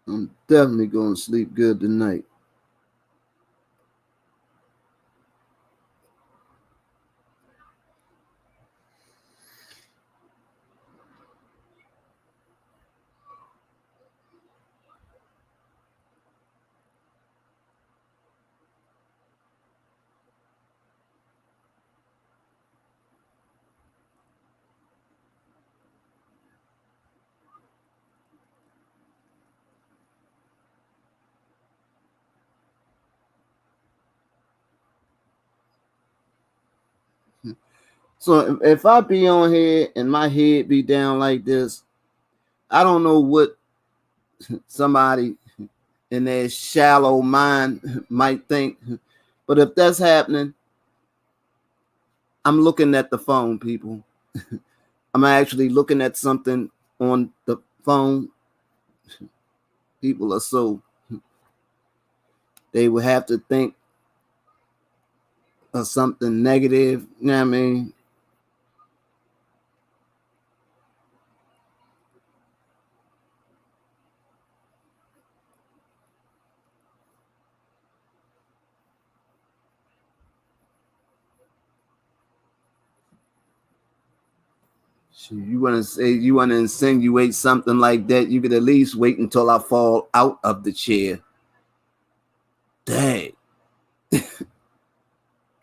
I'm definitely gonna sleep good tonight. So if I be on here and my head be down like this, I don't know what somebody in their shallow mind might think. But if that's happening, I'm looking at the phone, people. I'm actually looking at something on the phone. People are so, they would have to think of something negative. You know what I mean? You want to say, you want to insinuate something like that, you could at least wait until I fall out of the chair. Dang.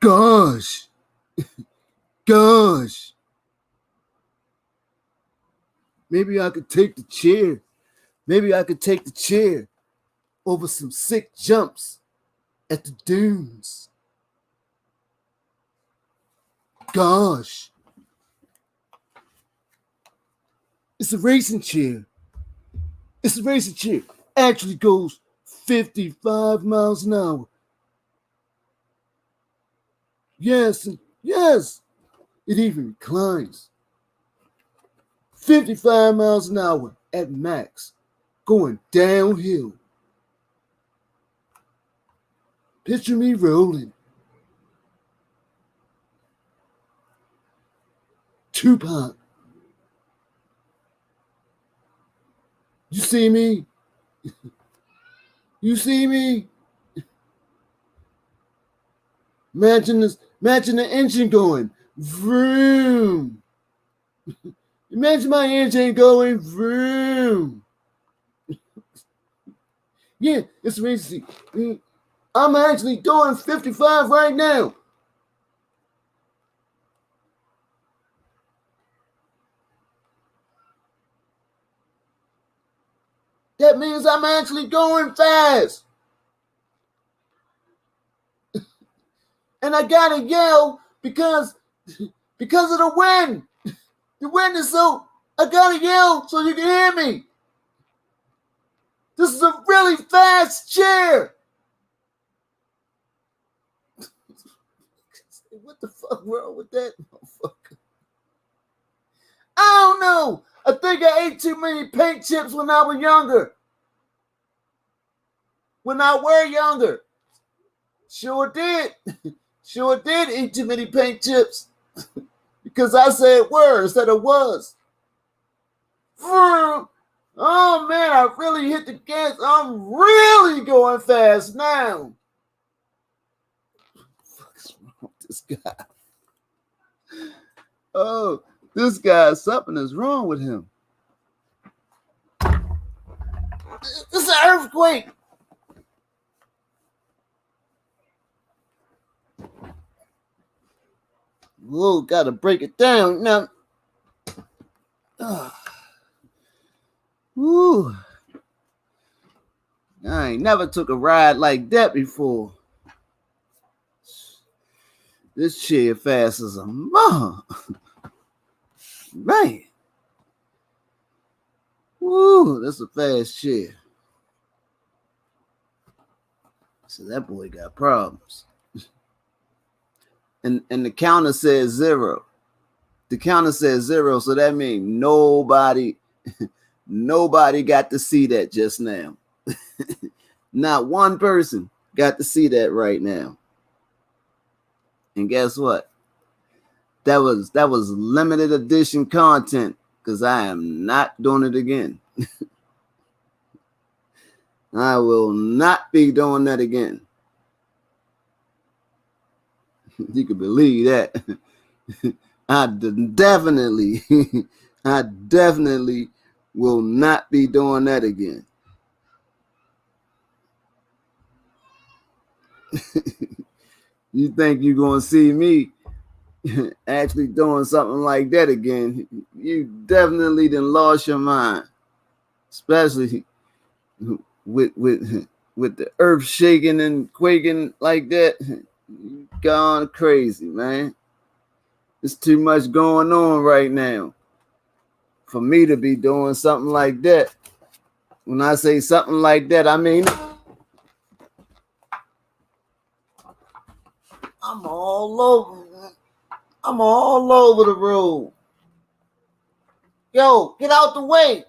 Gosh. Gosh. Maybe I could take the chair. Maybe I could take the chair over some sick jumps at the dunes. Gosh. It's a racing chair. It's a racing chair. Actually goes 55 miles an hour. Yes, yes. It even reclines. 55 miles an hour at max, going downhill. Picture me rolling. Tupac. You see me? You see me? Imagine this. Imagine the engine going. Vroom. Imagine my engine going. Vroom. Yeah, it's amazing. I'm actually doing 55 right now. That means I'm actually going fast. And I gotta yell because of the wind. The wind is so, I gotta yell so you can hear me. This is a really fast chair. What the fuck wrong with that motherfucker? I don't know. I think I ate too many paint chips when I was younger. When I were younger. Sure did. Sure did eat too many paint chips. Because I said were instead of was. Oh man, I really hit the gas. I'm really going fast now. What's wrong with this guy? Oh, this guy, something is wrong with him. This is an earthquake. Whoa, gotta break it down now. Woo. I ain't never took a ride like that before. This chair fast as a mother. Man. Woo, that's a fast chair. So that boy got problems. And the counter says 0. The counter says 0, so that means nobody got to see that just now. Not one person got to see that right now. And guess what? That was limited edition content, because I am not doing it again. I will not be doing that again. You can believe that. I definitely will not be doing that again. You think you're going to see me actually doing something like that again? You definitely done lost your mind. Especially with the earth shaking and quaking like that. You gone crazy, man. There's too much going on right now for me to be doing something like that. When I say something like that, I mean I'm all over the road. Yo, get out the way.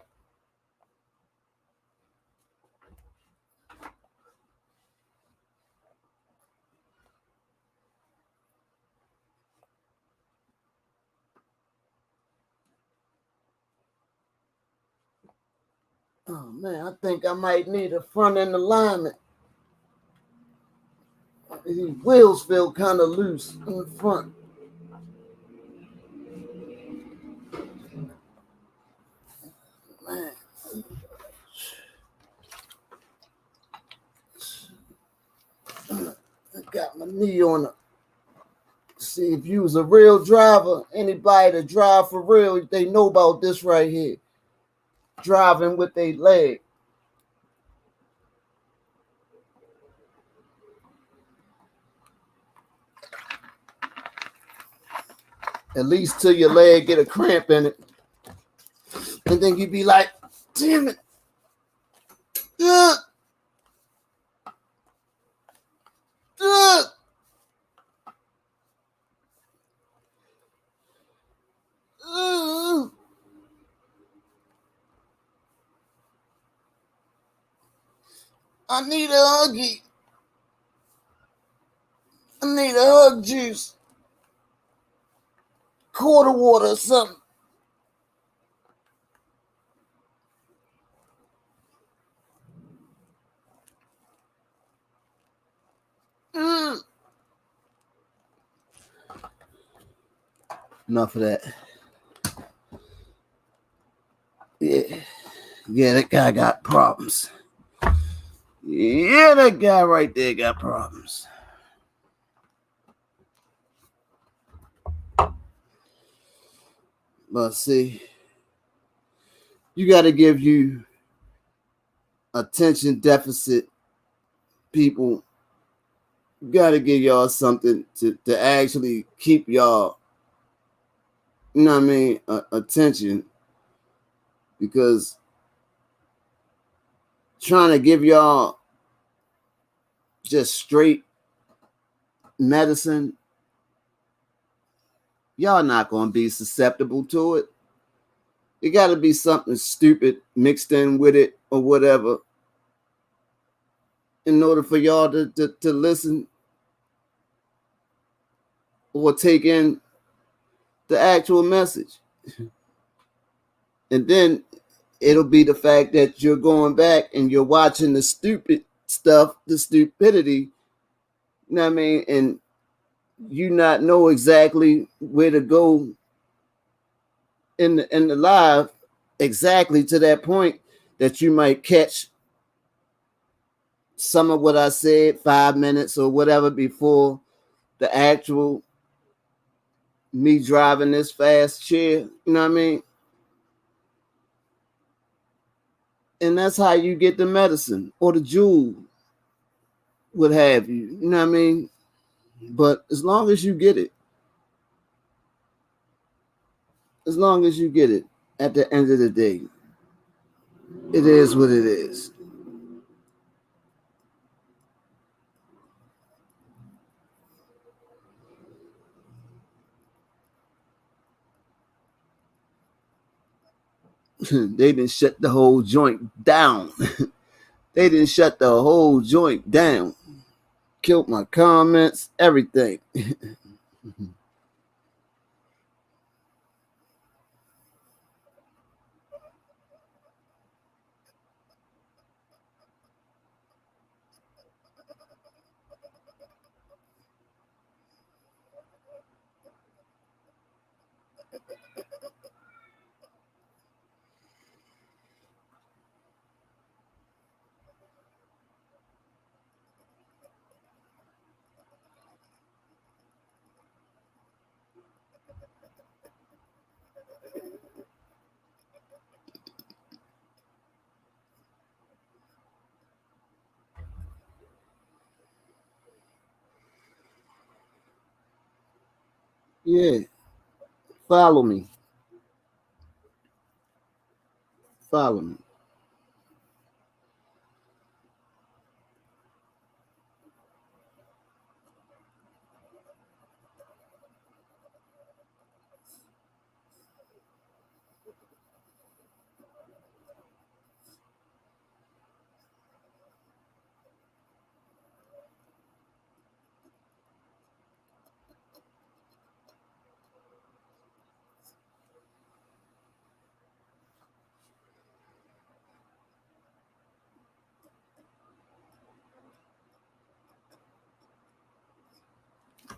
Oh man, I think I might need a front end alignment. These wheels feel kind of loose in the front. Man. I got my knee on it. See, if you was a real driver, anybody that drive for real, they know about this right here. Driving with their leg. At least till your leg get a cramp in it. And then you be like, damn it. Ugh. Ugh. Ugh. I need a huggy. I need a hug juice. Quarter water or something. Ugh. Enough of that. Yeah, that guy got problems. Yeah, that guy right there got problems. But see, you got to give you attention deficit people. You got to give y'all something to actually keep y'all, you know what I mean, attention. Because trying to give y'all just straight medicine, y'all not going to be susceptible to it. It got to be something stupid mixed in with it or whatever in order for y'all to listen or take in the actual message. And then it'll be the fact that you're going back and you're watching the stupid stuff, the stupidity, you know what I mean? And you not know exactly where to go in the live exactly to that point that you might catch some of what I said 5 minutes or whatever before the actual me driving this fast chair, you know what I mean? And that's how you get the medicine or the jewel, what have you. You know what I mean? But as long as you get it, as long as you get it, at the end of the day, it is what it is. They didn't shut the whole joint down. They didn't shut the whole joint down. Killed my comments, everything. Yeah, follow me. Follow me.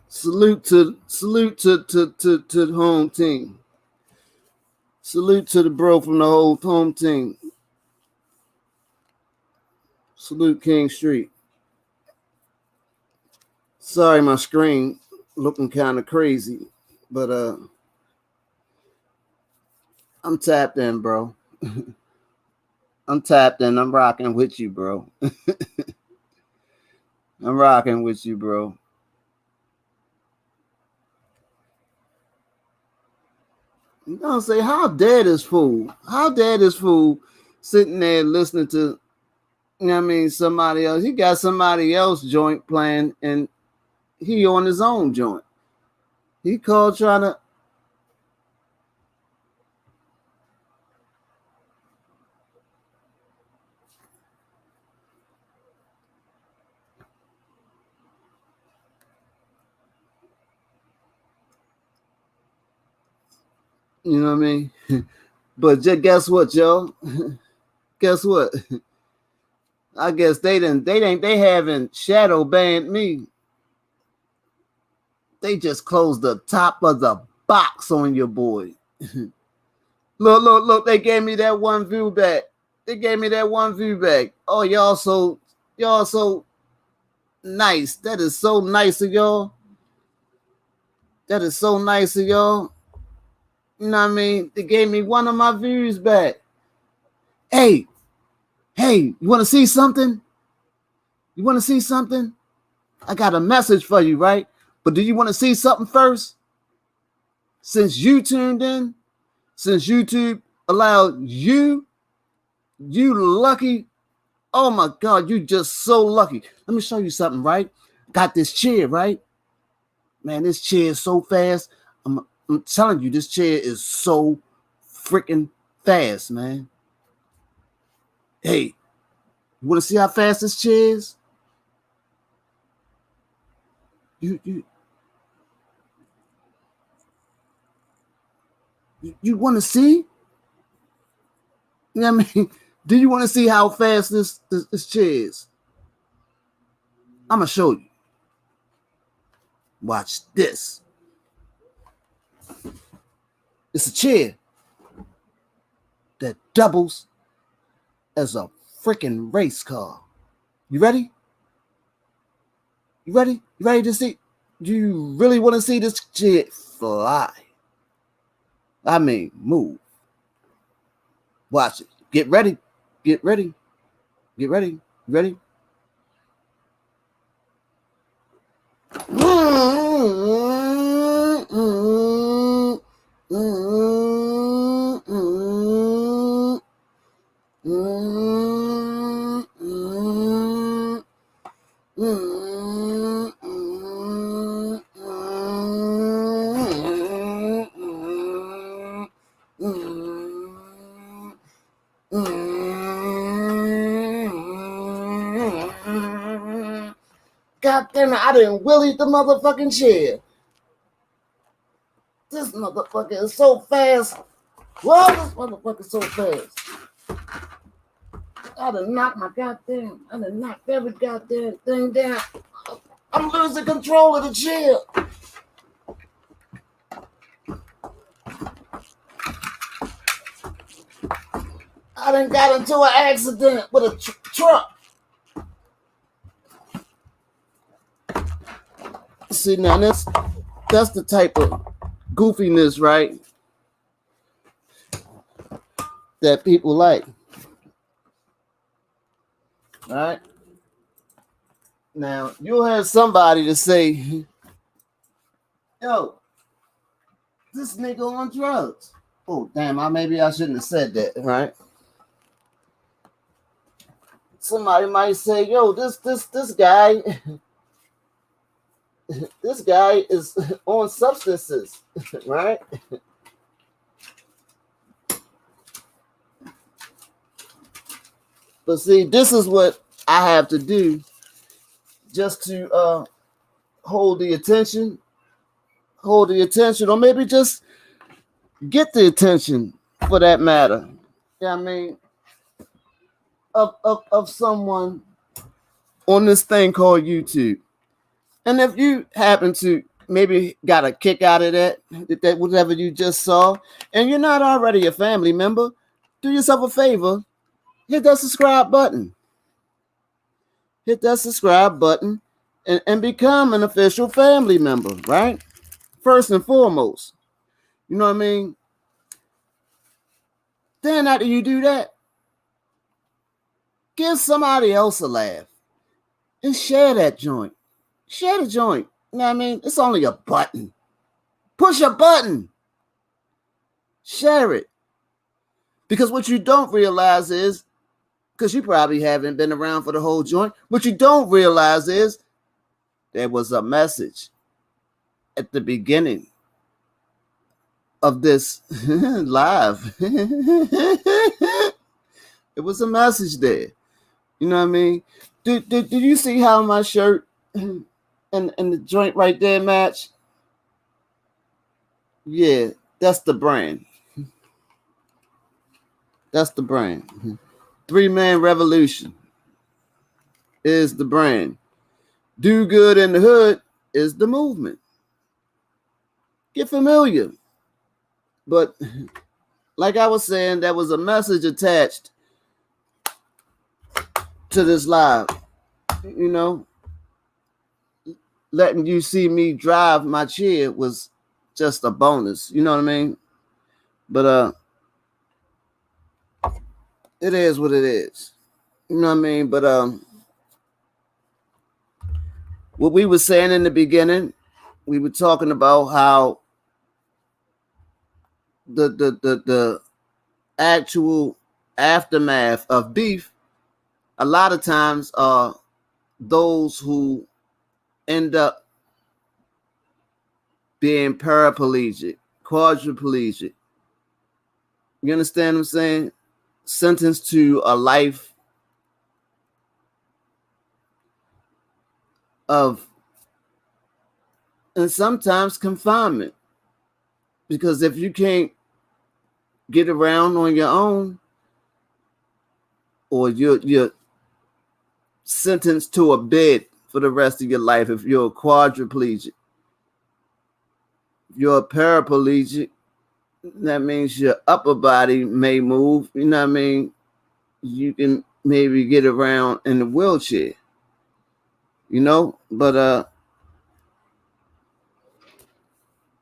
Salute to the home team. Salute to the bro from the whole home team. Salute King Street. Sorry, my screen looking kind of crazy, but I'm tapped in, bro. I'm tapped in. I'm rocking with you, bro. I'm rocking with you, bro. You gonna say, how dare this fool? How dare this fool sitting there listening to, you know what I mean, somebody else? He got somebody else joint playing and he on his own joint. He called trying to, you know what I mean? But just guess what, y'all? Guess what? I guess they haven't shadow banned me. They just closed the top of the box on your boy. Look, they gave me that one view back. They gave me that one view back. Oh, y'all so nice. That is so nice of y'all. That is so nice of y'all. You know what I mean? They gave me one of my views back. Hey, you want to see something? You want to see something? I got a message for you, right? But do you want to see something first? Since you tuned in, since YouTube allowed you lucky. Oh my God, you just so lucky. Let me show you something, right? Got this chair, right? Man, this chair is so fast. I'm telling you, this chair is so freaking fast, man. Hey, you want to see how fast this chair is? You you want to see? You know what I mean? Do you want to see how fast this chair is? I'm gonna show you. Watch this. It's a chair that doubles as a freaking race car. You ready? You ready? You ready to see? Do you really want to see this chair fly. I mean, move. Watch it. Get ready. Get ready. Get ready. Ready? God damn it, I didn't willy the motherfucking chair. This motherfucker is so fast. Whoa, this motherfucker is so fast. I done knocked my goddamn, I done knocked every goddamn thing down. I'm losing control of the chair. I done got into an accident with a truck. See, now that's the type of goofiness, right, that people like. All right. Now, you'll have somebody to say, yo, this nigga on drugs. Oh, damn, maybe I shouldn't have said that, right? Somebody might say, yo, this guy, this guy is on substances, right? But see, this is what I have to do just to hold the attention, or maybe just get the attention, for that matter. Yeah, I mean, of someone on this thing called YouTube. And if you happen to maybe got a kick out of that whatever you just saw, and you're not already a family member, do yourself a favor, hit that subscribe button. Hit that subscribe button and become an official family member, right? First and foremost. You know what I mean? Then after you do that, give somebody else a laugh and share that joint. Share the joint. You know what I mean? It's only a button. Push a button. Share it. Because what you don't realize is, because you probably haven't been around for the whole joint, what you don't realize is there was a message at the beginning of this live. It was a message there. You know what I mean? Did you see how my shirt and the joint right there match? Yeah, that's the brand. That's the brand. 3-Man Revolution is the brand. Do Good in the Hood is the movement. Get familiar. But like I was saying, there was a message attached to this live. You know, letting you see me drive my chair was just a bonus. You know what I mean? But it is what it is. You know what I mean? But what we were saying in the beginning, we were talking about how the actual aftermath of beef a lot of times are those who end up being paraplegic, quadriplegic. You understand what I'm saying? Sentenced to a life of, and sometimes confinement. Because if you can't get around on your own, or you're sentenced to a bed for the rest of your life, if you're a quadriplegic, if you're a paraplegic, that means your upper body may move. You know what I mean? You can maybe get around in a wheelchair. You know, but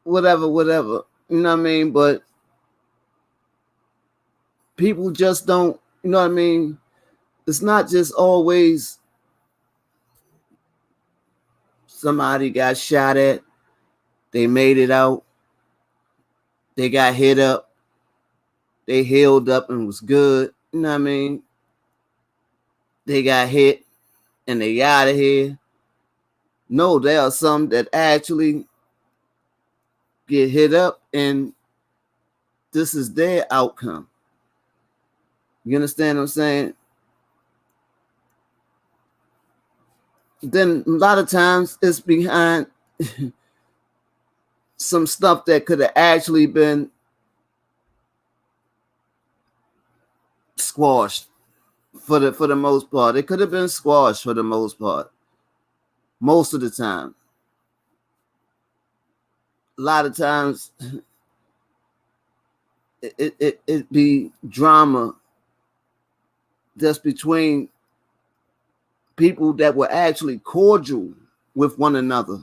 whatever. You know what I mean? But people just don't, you know what I mean? It's not just always somebody got shot at, they made it out, they got hit up, they healed up and was good. You know what I mean? They got hit and they out of here. No, there are some that actually get hit up and this is their outcome. You understand what I'm saying? Then a lot of times it's behind some stuff that could have actually been squashed for the most part. It could have been squashed for the most part. Most of the time. A lot of times it be drama just between people that were actually cordial with one another.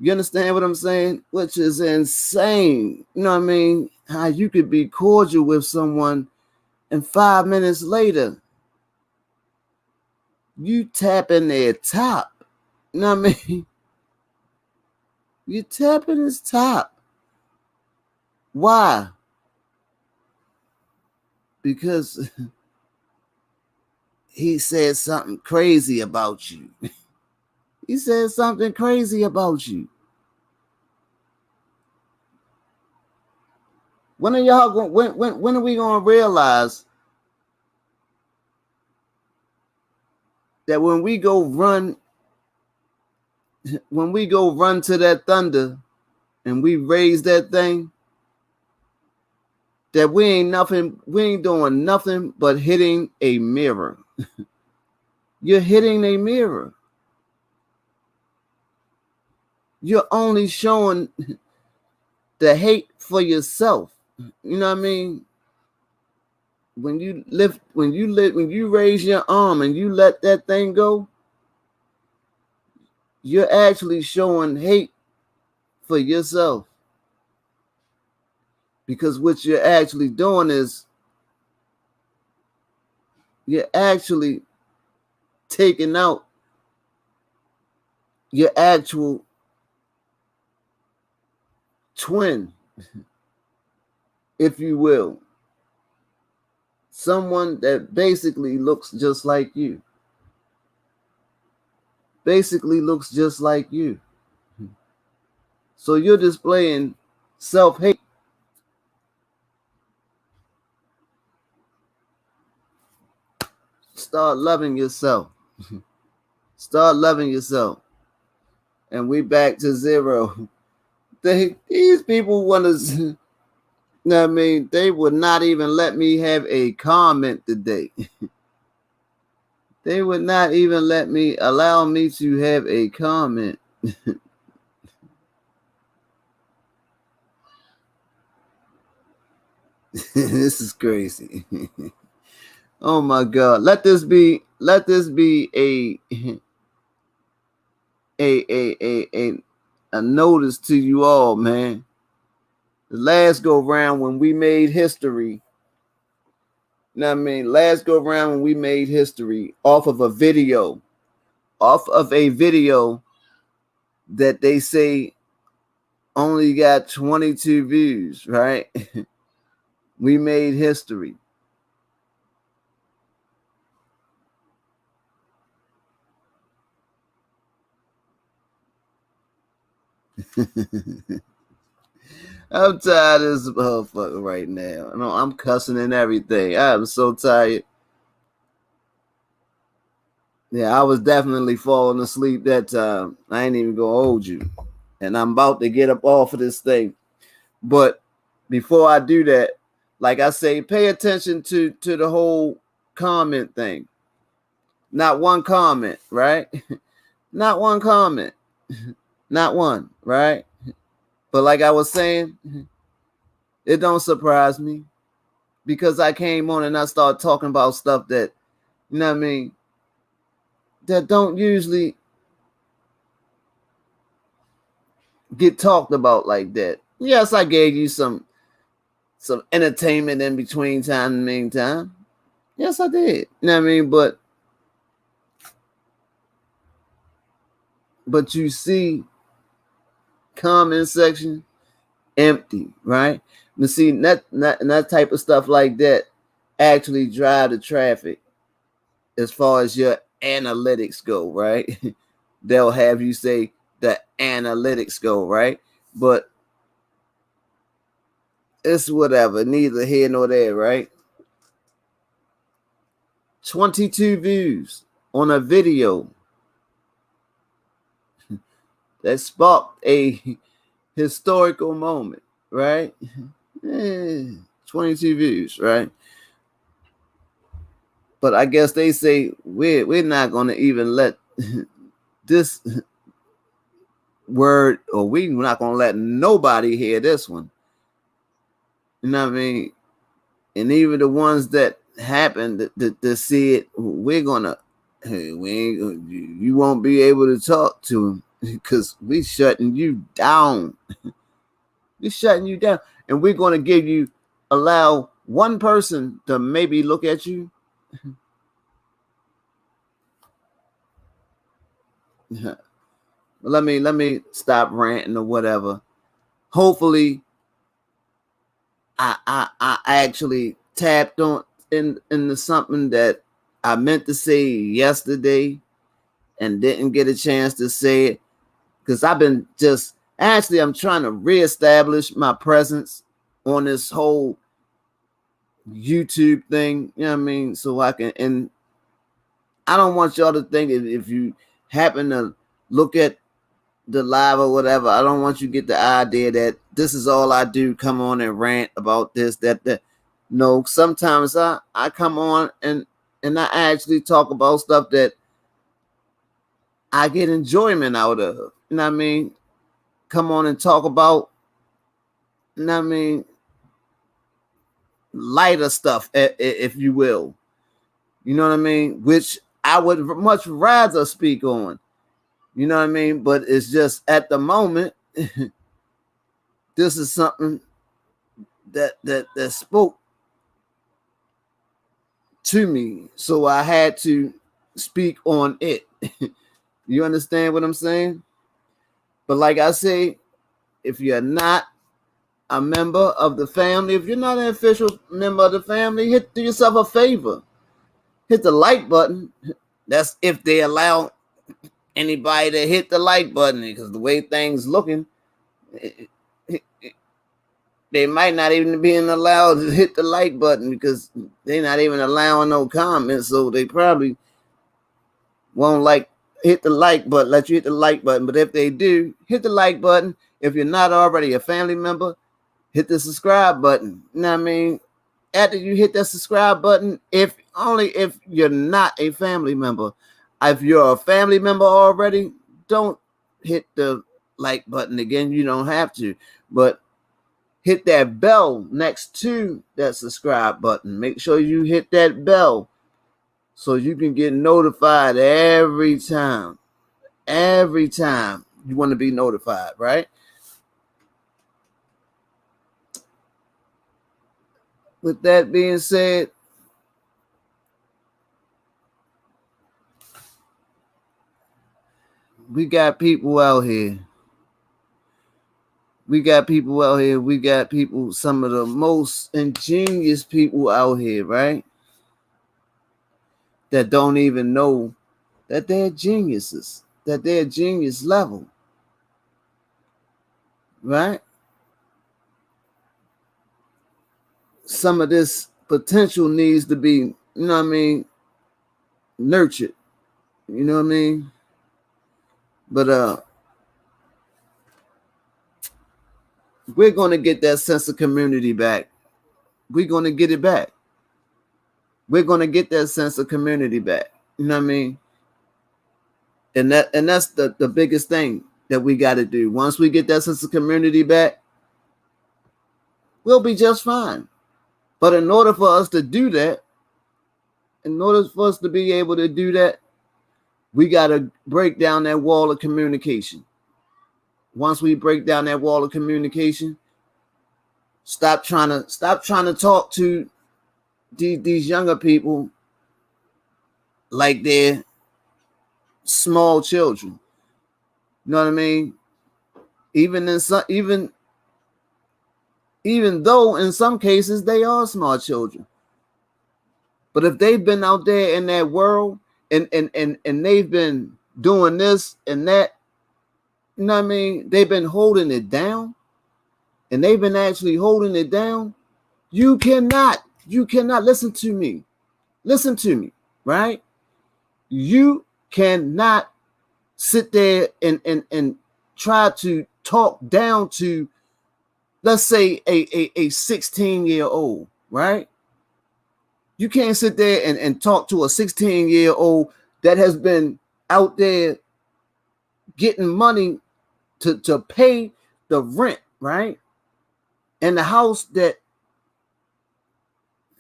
You understand what I'm saying? Which is insane. You know what I mean? How you could be cordial with someone and 5 minutes later, you tapping their top. You know what I mean? You tapping his top. Why? Because he said something crazy about you. He said something crazy about you. When are y'all going? When are we gonna realize that when we go run to that thunder and we raise that thing, that we ain't doing nothing but hitting a mirror. You're hitting a mirror. You're only showing the hate for yourself. You know what I mean? When you raise your arm and you let that thing go, you're actually showing hate for yourself. Because what you're actually doing is you're actually taking out your actual twin, if you will. Someone that basically looks just like you. Basically looks just like you. So you're displaying self-hate. Start loving yourself. Start loving yourself. And we back to zero. These people want to, I mean, they would not even let me have a comment today. They would not even allow me to have a comment. This is crazy. Oh my God. Let this be a notice to you all, man. The last go round when we made history. You know what I mean? Last go round when we made history off of a video that they say only got 22 views, right? We made history. I'm tired of this motherfucker right now. I'm cussing and everything. I'm so tired. Yeah, I was definitely falling asleep that time. I ain't even gonna hold you. And I'm about to get up off of this thing. But before I do that, like I say, pay attention to the whole comment thing. Not one comment, right? Not one comment. Not one, right? But like I was saying, it don't surprise me because I came on and I started talking about stuff that, you know what I mean, that don't usually get talked about like that. Yes, I gave you some entertainment in between time and meantime. Yes, I did. You know what I mean? But you see comment section empty, right? But see that type of stuff like that actually drive the traffic as far as your analytics go, right? They'll have you say the analytics go, right? But it's whatever, neither here nor there, right? 22 views on a video that sparked a historical moment, right? 22 views, right? But I guess they say we're not going to even let this word, or we're not going to let nobody hear this one. You know what I mean? And even the ones that happen to see it, we're gonna, you won't be able to talk to them because we shutting you down. We're shutting you down, and we're gonna allow one person to maybe look at you. let me stop ranting or whatever. Hopefully, I actually tapped on into something that I meant to say yesterday and didn't get a chance to say it because I've been I'm trying to reestablish my presence on this whole YouTube thing, you know what I mean? So I can, and I don't want y'all to think if you happen to look at the live or whatever, I don't want you to get the idea that this is all I do, come on and rant about this, that. No, sometimes I come on and I actually talk about stuff that I get enjoyment out of. You know what I mean? Come on and talk about, you know what I mean, lighter stuff, if you will. You know what I mean? Which I would much rather speak on. You know what I mean? But it's just at the moment, this is something that spoke to me. So I had to speak on it. You understand what I'm saying? But like I say, if you're not a member of the family, if you're not an official member of the family, do yourself a favor. Hit the like button. That's if they allow anybody to hit the like button, because the way things looking, they might not even be allowed to hit the like button because they're not even allowing no comments. So they probably won't hit the like button, let you hit the like button. But if they do, hit the like button. If you're not already a family member, hit the subscribe button. You know what I mean? After you hit that subscribe button, if you're not a family member. If you're a family member already, don't hit the like button again. You don't have to. But hit that bell next to that subscribe button. Make sure you hit that bell so you can get notified every time. Every time you want to be notified, right? With that being said, we got people out here. We got people out here. We got people, some of the most ingenious people out here, right? That don't even know that they're geniuses, that they're genius level, right? Some of this potential needs to be, you know what I mean, nurtured. You know what I mean? But we're gonna get that sense of community back. We're gonna get it back. We're gonna get that sense of community back. You know what I mean? And that's the biggest thing that we got to do. Once we get that sense of community back, we'll be just fine. But in order for us to do that, in order for us to be able to do that, we got to break down that wall of communication. Once we break down that wall of communication, stop trying to talk to these younger people like they're small children. You know what I mean? Even in some, even though in some cases they are small children, but if they've been out there in that world and they've been doing this and that, you know what I mean? They've been holding it down, and they've been actually holding it down. You cannot listen to me. Listen to me, right? You cannot sit there and try to talk down to, let's say, a 16-year-old, right? You can't sit there and talk to a 16-year-old that has been out there getting money to pay the rent, right? And the house that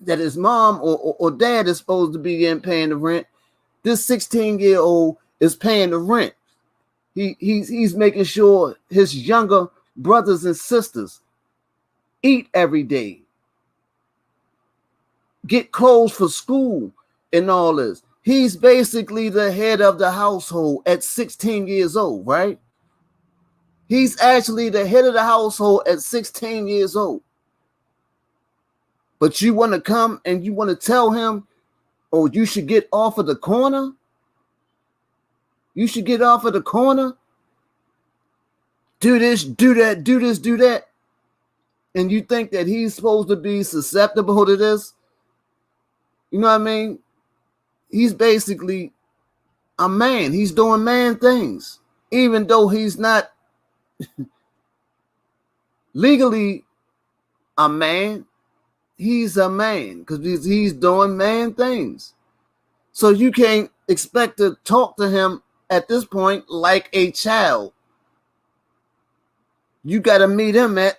his mom or dad is supposed to be in paying the rent. This 16-year-old is paying the rent. He's making sure his younger brothers and sisters eat every day, get clothes for school, and all this. He's basically the head of the household at 16 years old, right? He's actually the head of the household at 16 years old. But you want to come and you want to tell him, oh, you should get off of the corner? You should get off of the corner? Do this, do that, do this, do that. And you think that he's supposed to be susceptible to this? You know what I mean? He's basically a man. He's doing man things. Even though he's not legally a man, he's a man because he's doing man things. So you can't expect to talk to him at this point like a child. You got to meet him at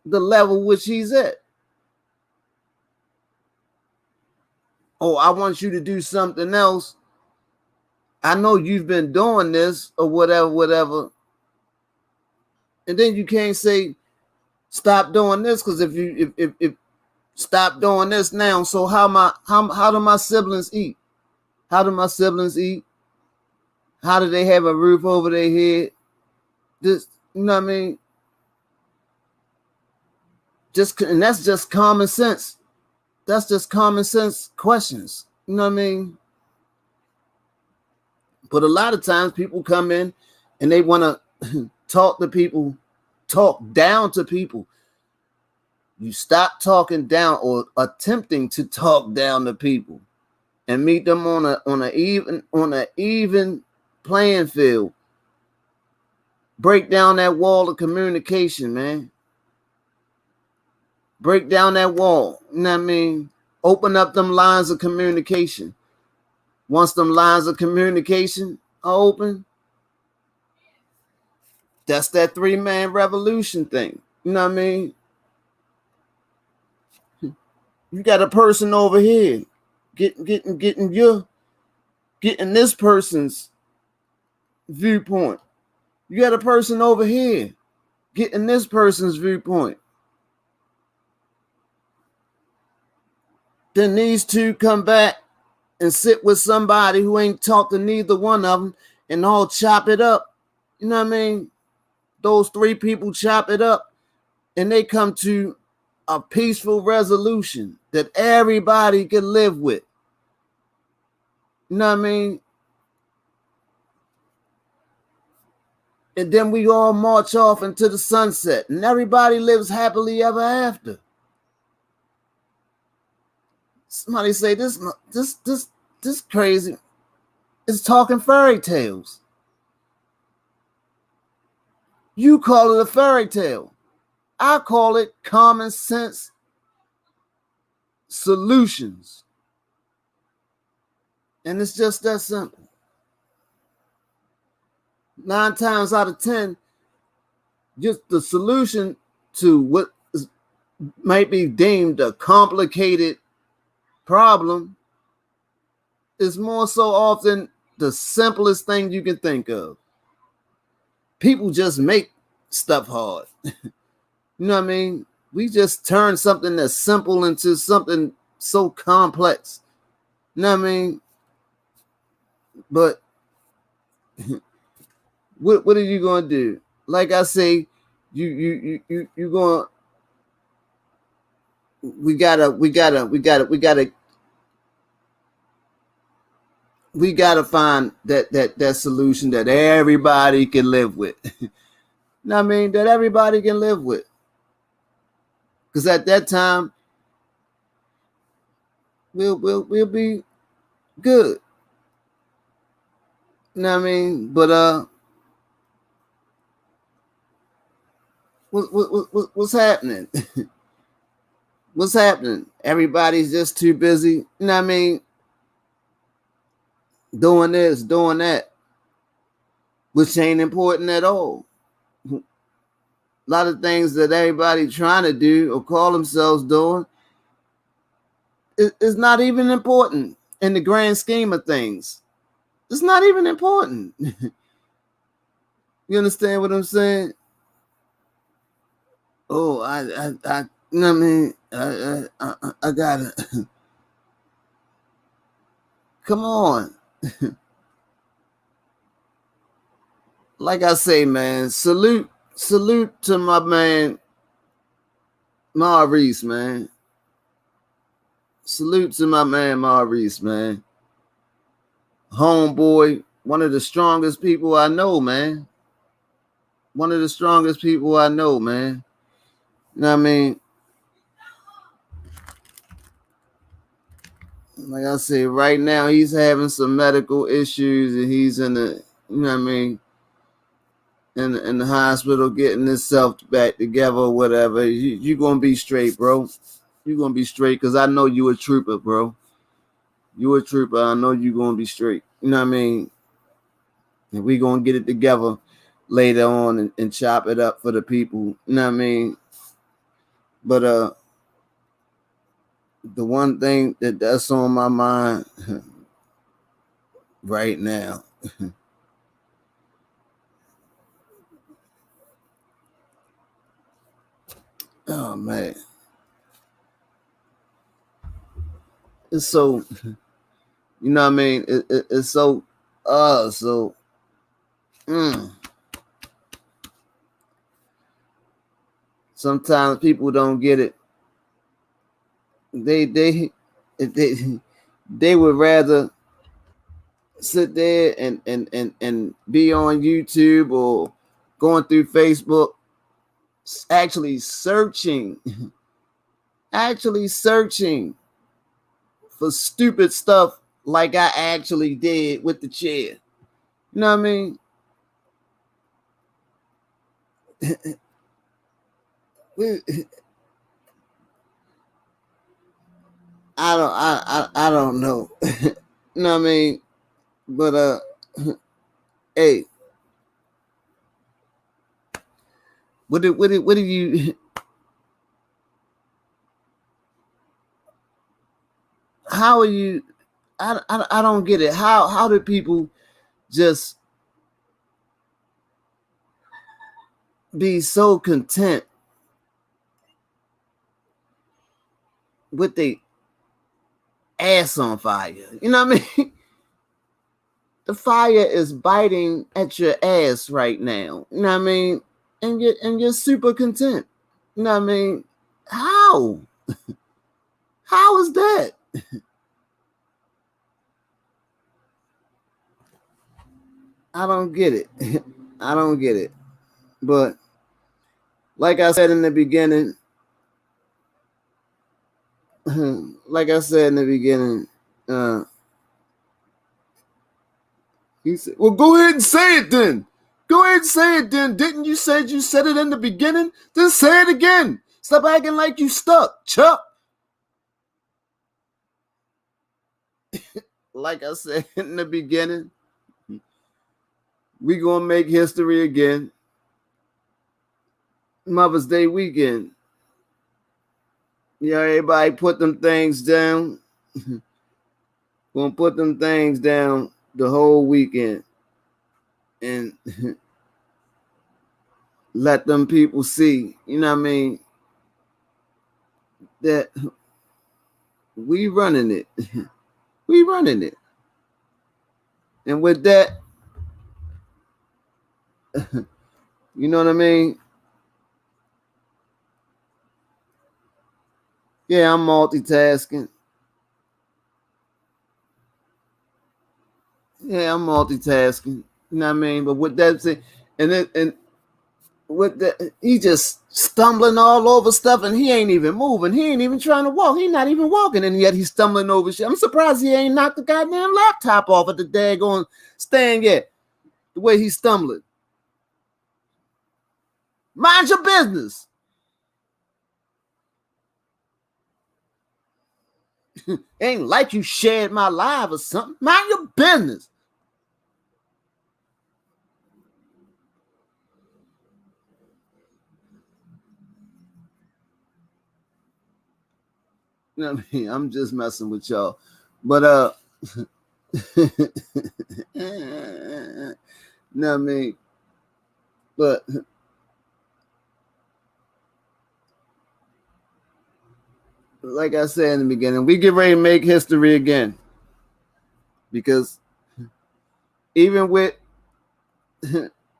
the level which he's at. Oh, I want you to do something else. I know you've been doing this or whatever. And then you can't say, stop doing this, because if stop doing this now, so how do my siblings eat? How do my siblings eat? How do they have a roof over their head? This, you know what I mean? And that's just common sense. That's just common sense questions. You know what I mean? But a lot of times people come in and they want to talk to people, talk down to people. You stop talking down or attempting to talk down to people and meet them on an even playing field. Break down that wall of communication, man. Break down that wall. You know what I mean? Open up them lines of communication. Once them lines of communication are open, that's that 3-man revolution thing. You know what I mean? You got a person over here getting this person's viewpoint. You got a person over here getting this person's viewpoint. Then these two come back and sit with somebody who ain't talked to neither one of them and all chop it up. You know what I mean? Those 3 people chop it up and they come to a peaceful resolution that everybody can live with. You know what I mean? And then we all march off into the sunset and everybody lives happily ever after. Somebody say this crazy is talking fairy tales. You call it a fairy tale. I call it common sense solutions. And it's just that simple. 9 times out of 10, just the solution to what might be deemed a complicated problem is more so often the simplest thing you can think of. People just make stuff hard. You know what I mean? We just turn something that's simple into something so complex. You know what I mean? But what are you gonna do? Like I say, you going we gotta find that solution that everybody can live with. You know what I mean? That everybody can live with. Because at that time, we'll be good. You know what I mean? But what's happening? What's happening? Everybody's just too busy. You know what I mean? Doing this, doing that, which ain't important at all. A lot of things that everybody trying to do or call themselves doing is not even important in the grand scheme of things. It's not even important. You understand what I'm saying? Oh, I you know what I mean? I gotta. Come on. Like I say, man, salute to my man Maurice, man. Salute to my man Maurice, man. Homeboy, one of the strongest people I know, man. One of the strongest people I know, man. You know what I mean? Like I say, right now he's having some medical issues and he's in the, you know what I mean, in the hospital getting himself back together or whatever. You gonna be straight, bro. You gonna be straight because I know you a trooper, bro. You a trooper. I know you gonna be straight. You know what I mean? And we gonna get it together later on and chop it up for the people. You know what I mean? But the one thing that's on my mind right now. Oh man. It's so, you know what I mean? It's so so sometimes people don't get it. They they would rather sit there and be on YouTube or going through Facebook, actually searching for stupid stuff like I actually did with the chair. You know what I mean? I don't know. You know what I mean? But hey, what do you? How are you? I don't get it. How do people just be so content with the ass on fire? You know what I mean? The fire is biting at your ass right now. You know what I mean? And you're super content. You know what I mean? How? How is that? I don't get it. I don't get it. But like I said in the beginning, he said, "Well, go ahead and say it then. Go ahead and say it then. Didn't you say you said it in the beginning? Then say it again. Stop acting like you stuck, Chuck." Like I said in the beginning, we gonna make history again. Mother's Day weekend. Yeah, everybody put them things down. Gonna put them things down the whole weekend. And let them people see, you know what I mean, that we running it. We running it. And with that, you know what I mean? Yeah, I'm multitasking. Yeah, I'm multitasking. You know what I mean? But with that said, and with that, he just stumbling all over stuff, and he ain't even moving. He ain't even trying to walk. He not even walking, and yet he's stumbling over shit. I'm surprised he ain't knocked the goddamn laptop off of the daggone stand yet. The way he's stumbling. Mind your business. Ain't like you shared my live or something. Mind your business. You know what I mean? I'm just messing with y'all. But you know what I mean? But like I said in the beginning, we get ready to make history again. Because even with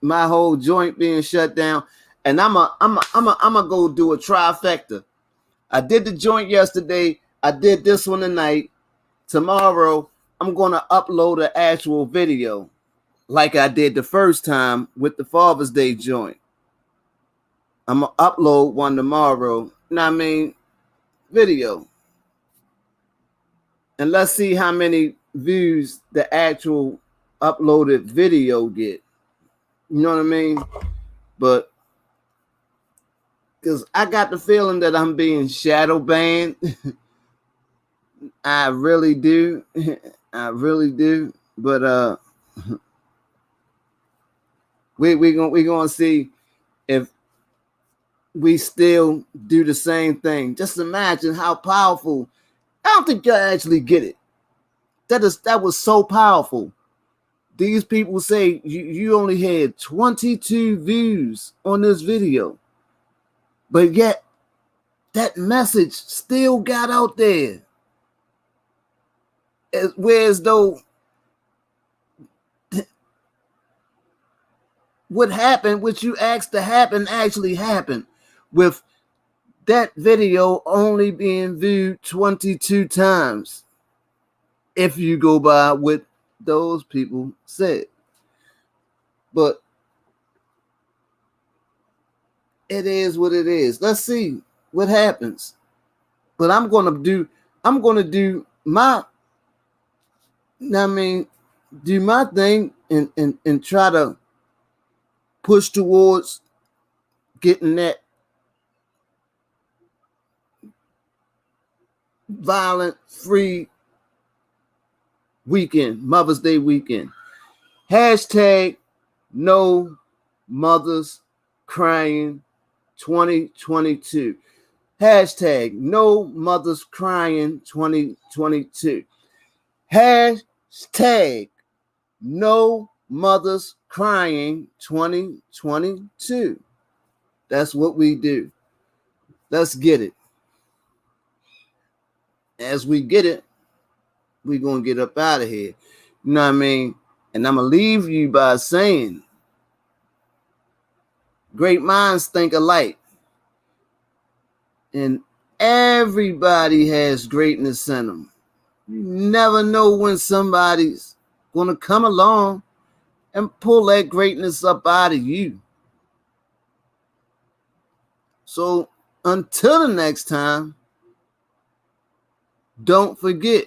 my whole joint being shut down, and I'm a go do a trifecta. I did the joint yesterday. I did this one tonight. Tomorrow, I'm gonna upload an actual video, like I did the first time with the Father's Day joint. I'm gonna upload one tomorrow. You know what I mean? Video, and let's see how many views the actual uploaded video get. You know what I mean? But because I got the feeling that I'm being shadow banned. I really do. I really do. But we gonna see if we still do the same thing. Just imagine how powerful. I don't think y'all actually get it. That was so powerful. These people say you only had 22 views on this video, but yet that message still got out there. Whereas though what happened, what you asked to happen, actually happened, with that video only being viewed 22 times. If you go by what those people said. But it is what it is. Let's see what happens. But I'm gonna do my, I mean, do my thing and try to push towards getting that violent free weekend, Mother's Day weekend. Hashtag no mothers crying 2022. Hashtag no mothers crying 2022. Hashtag no mothers crying 2022. That's what we do. Let's get it. As we get it, we're going to get up out of here. You know what I mean? And I'm going to leave you by saying, great minds think alike. And everybody has greatness in them. You never know when somebody's going to come along and pull that greatness up out of you. So until the next time, don't forget,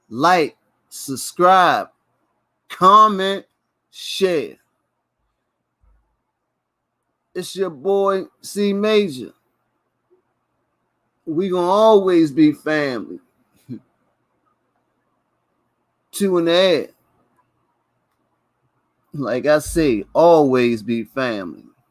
like, subscribe, comment, share. It's your boy C Major. We gonna always be family. 2 and add. Like I say, always be family.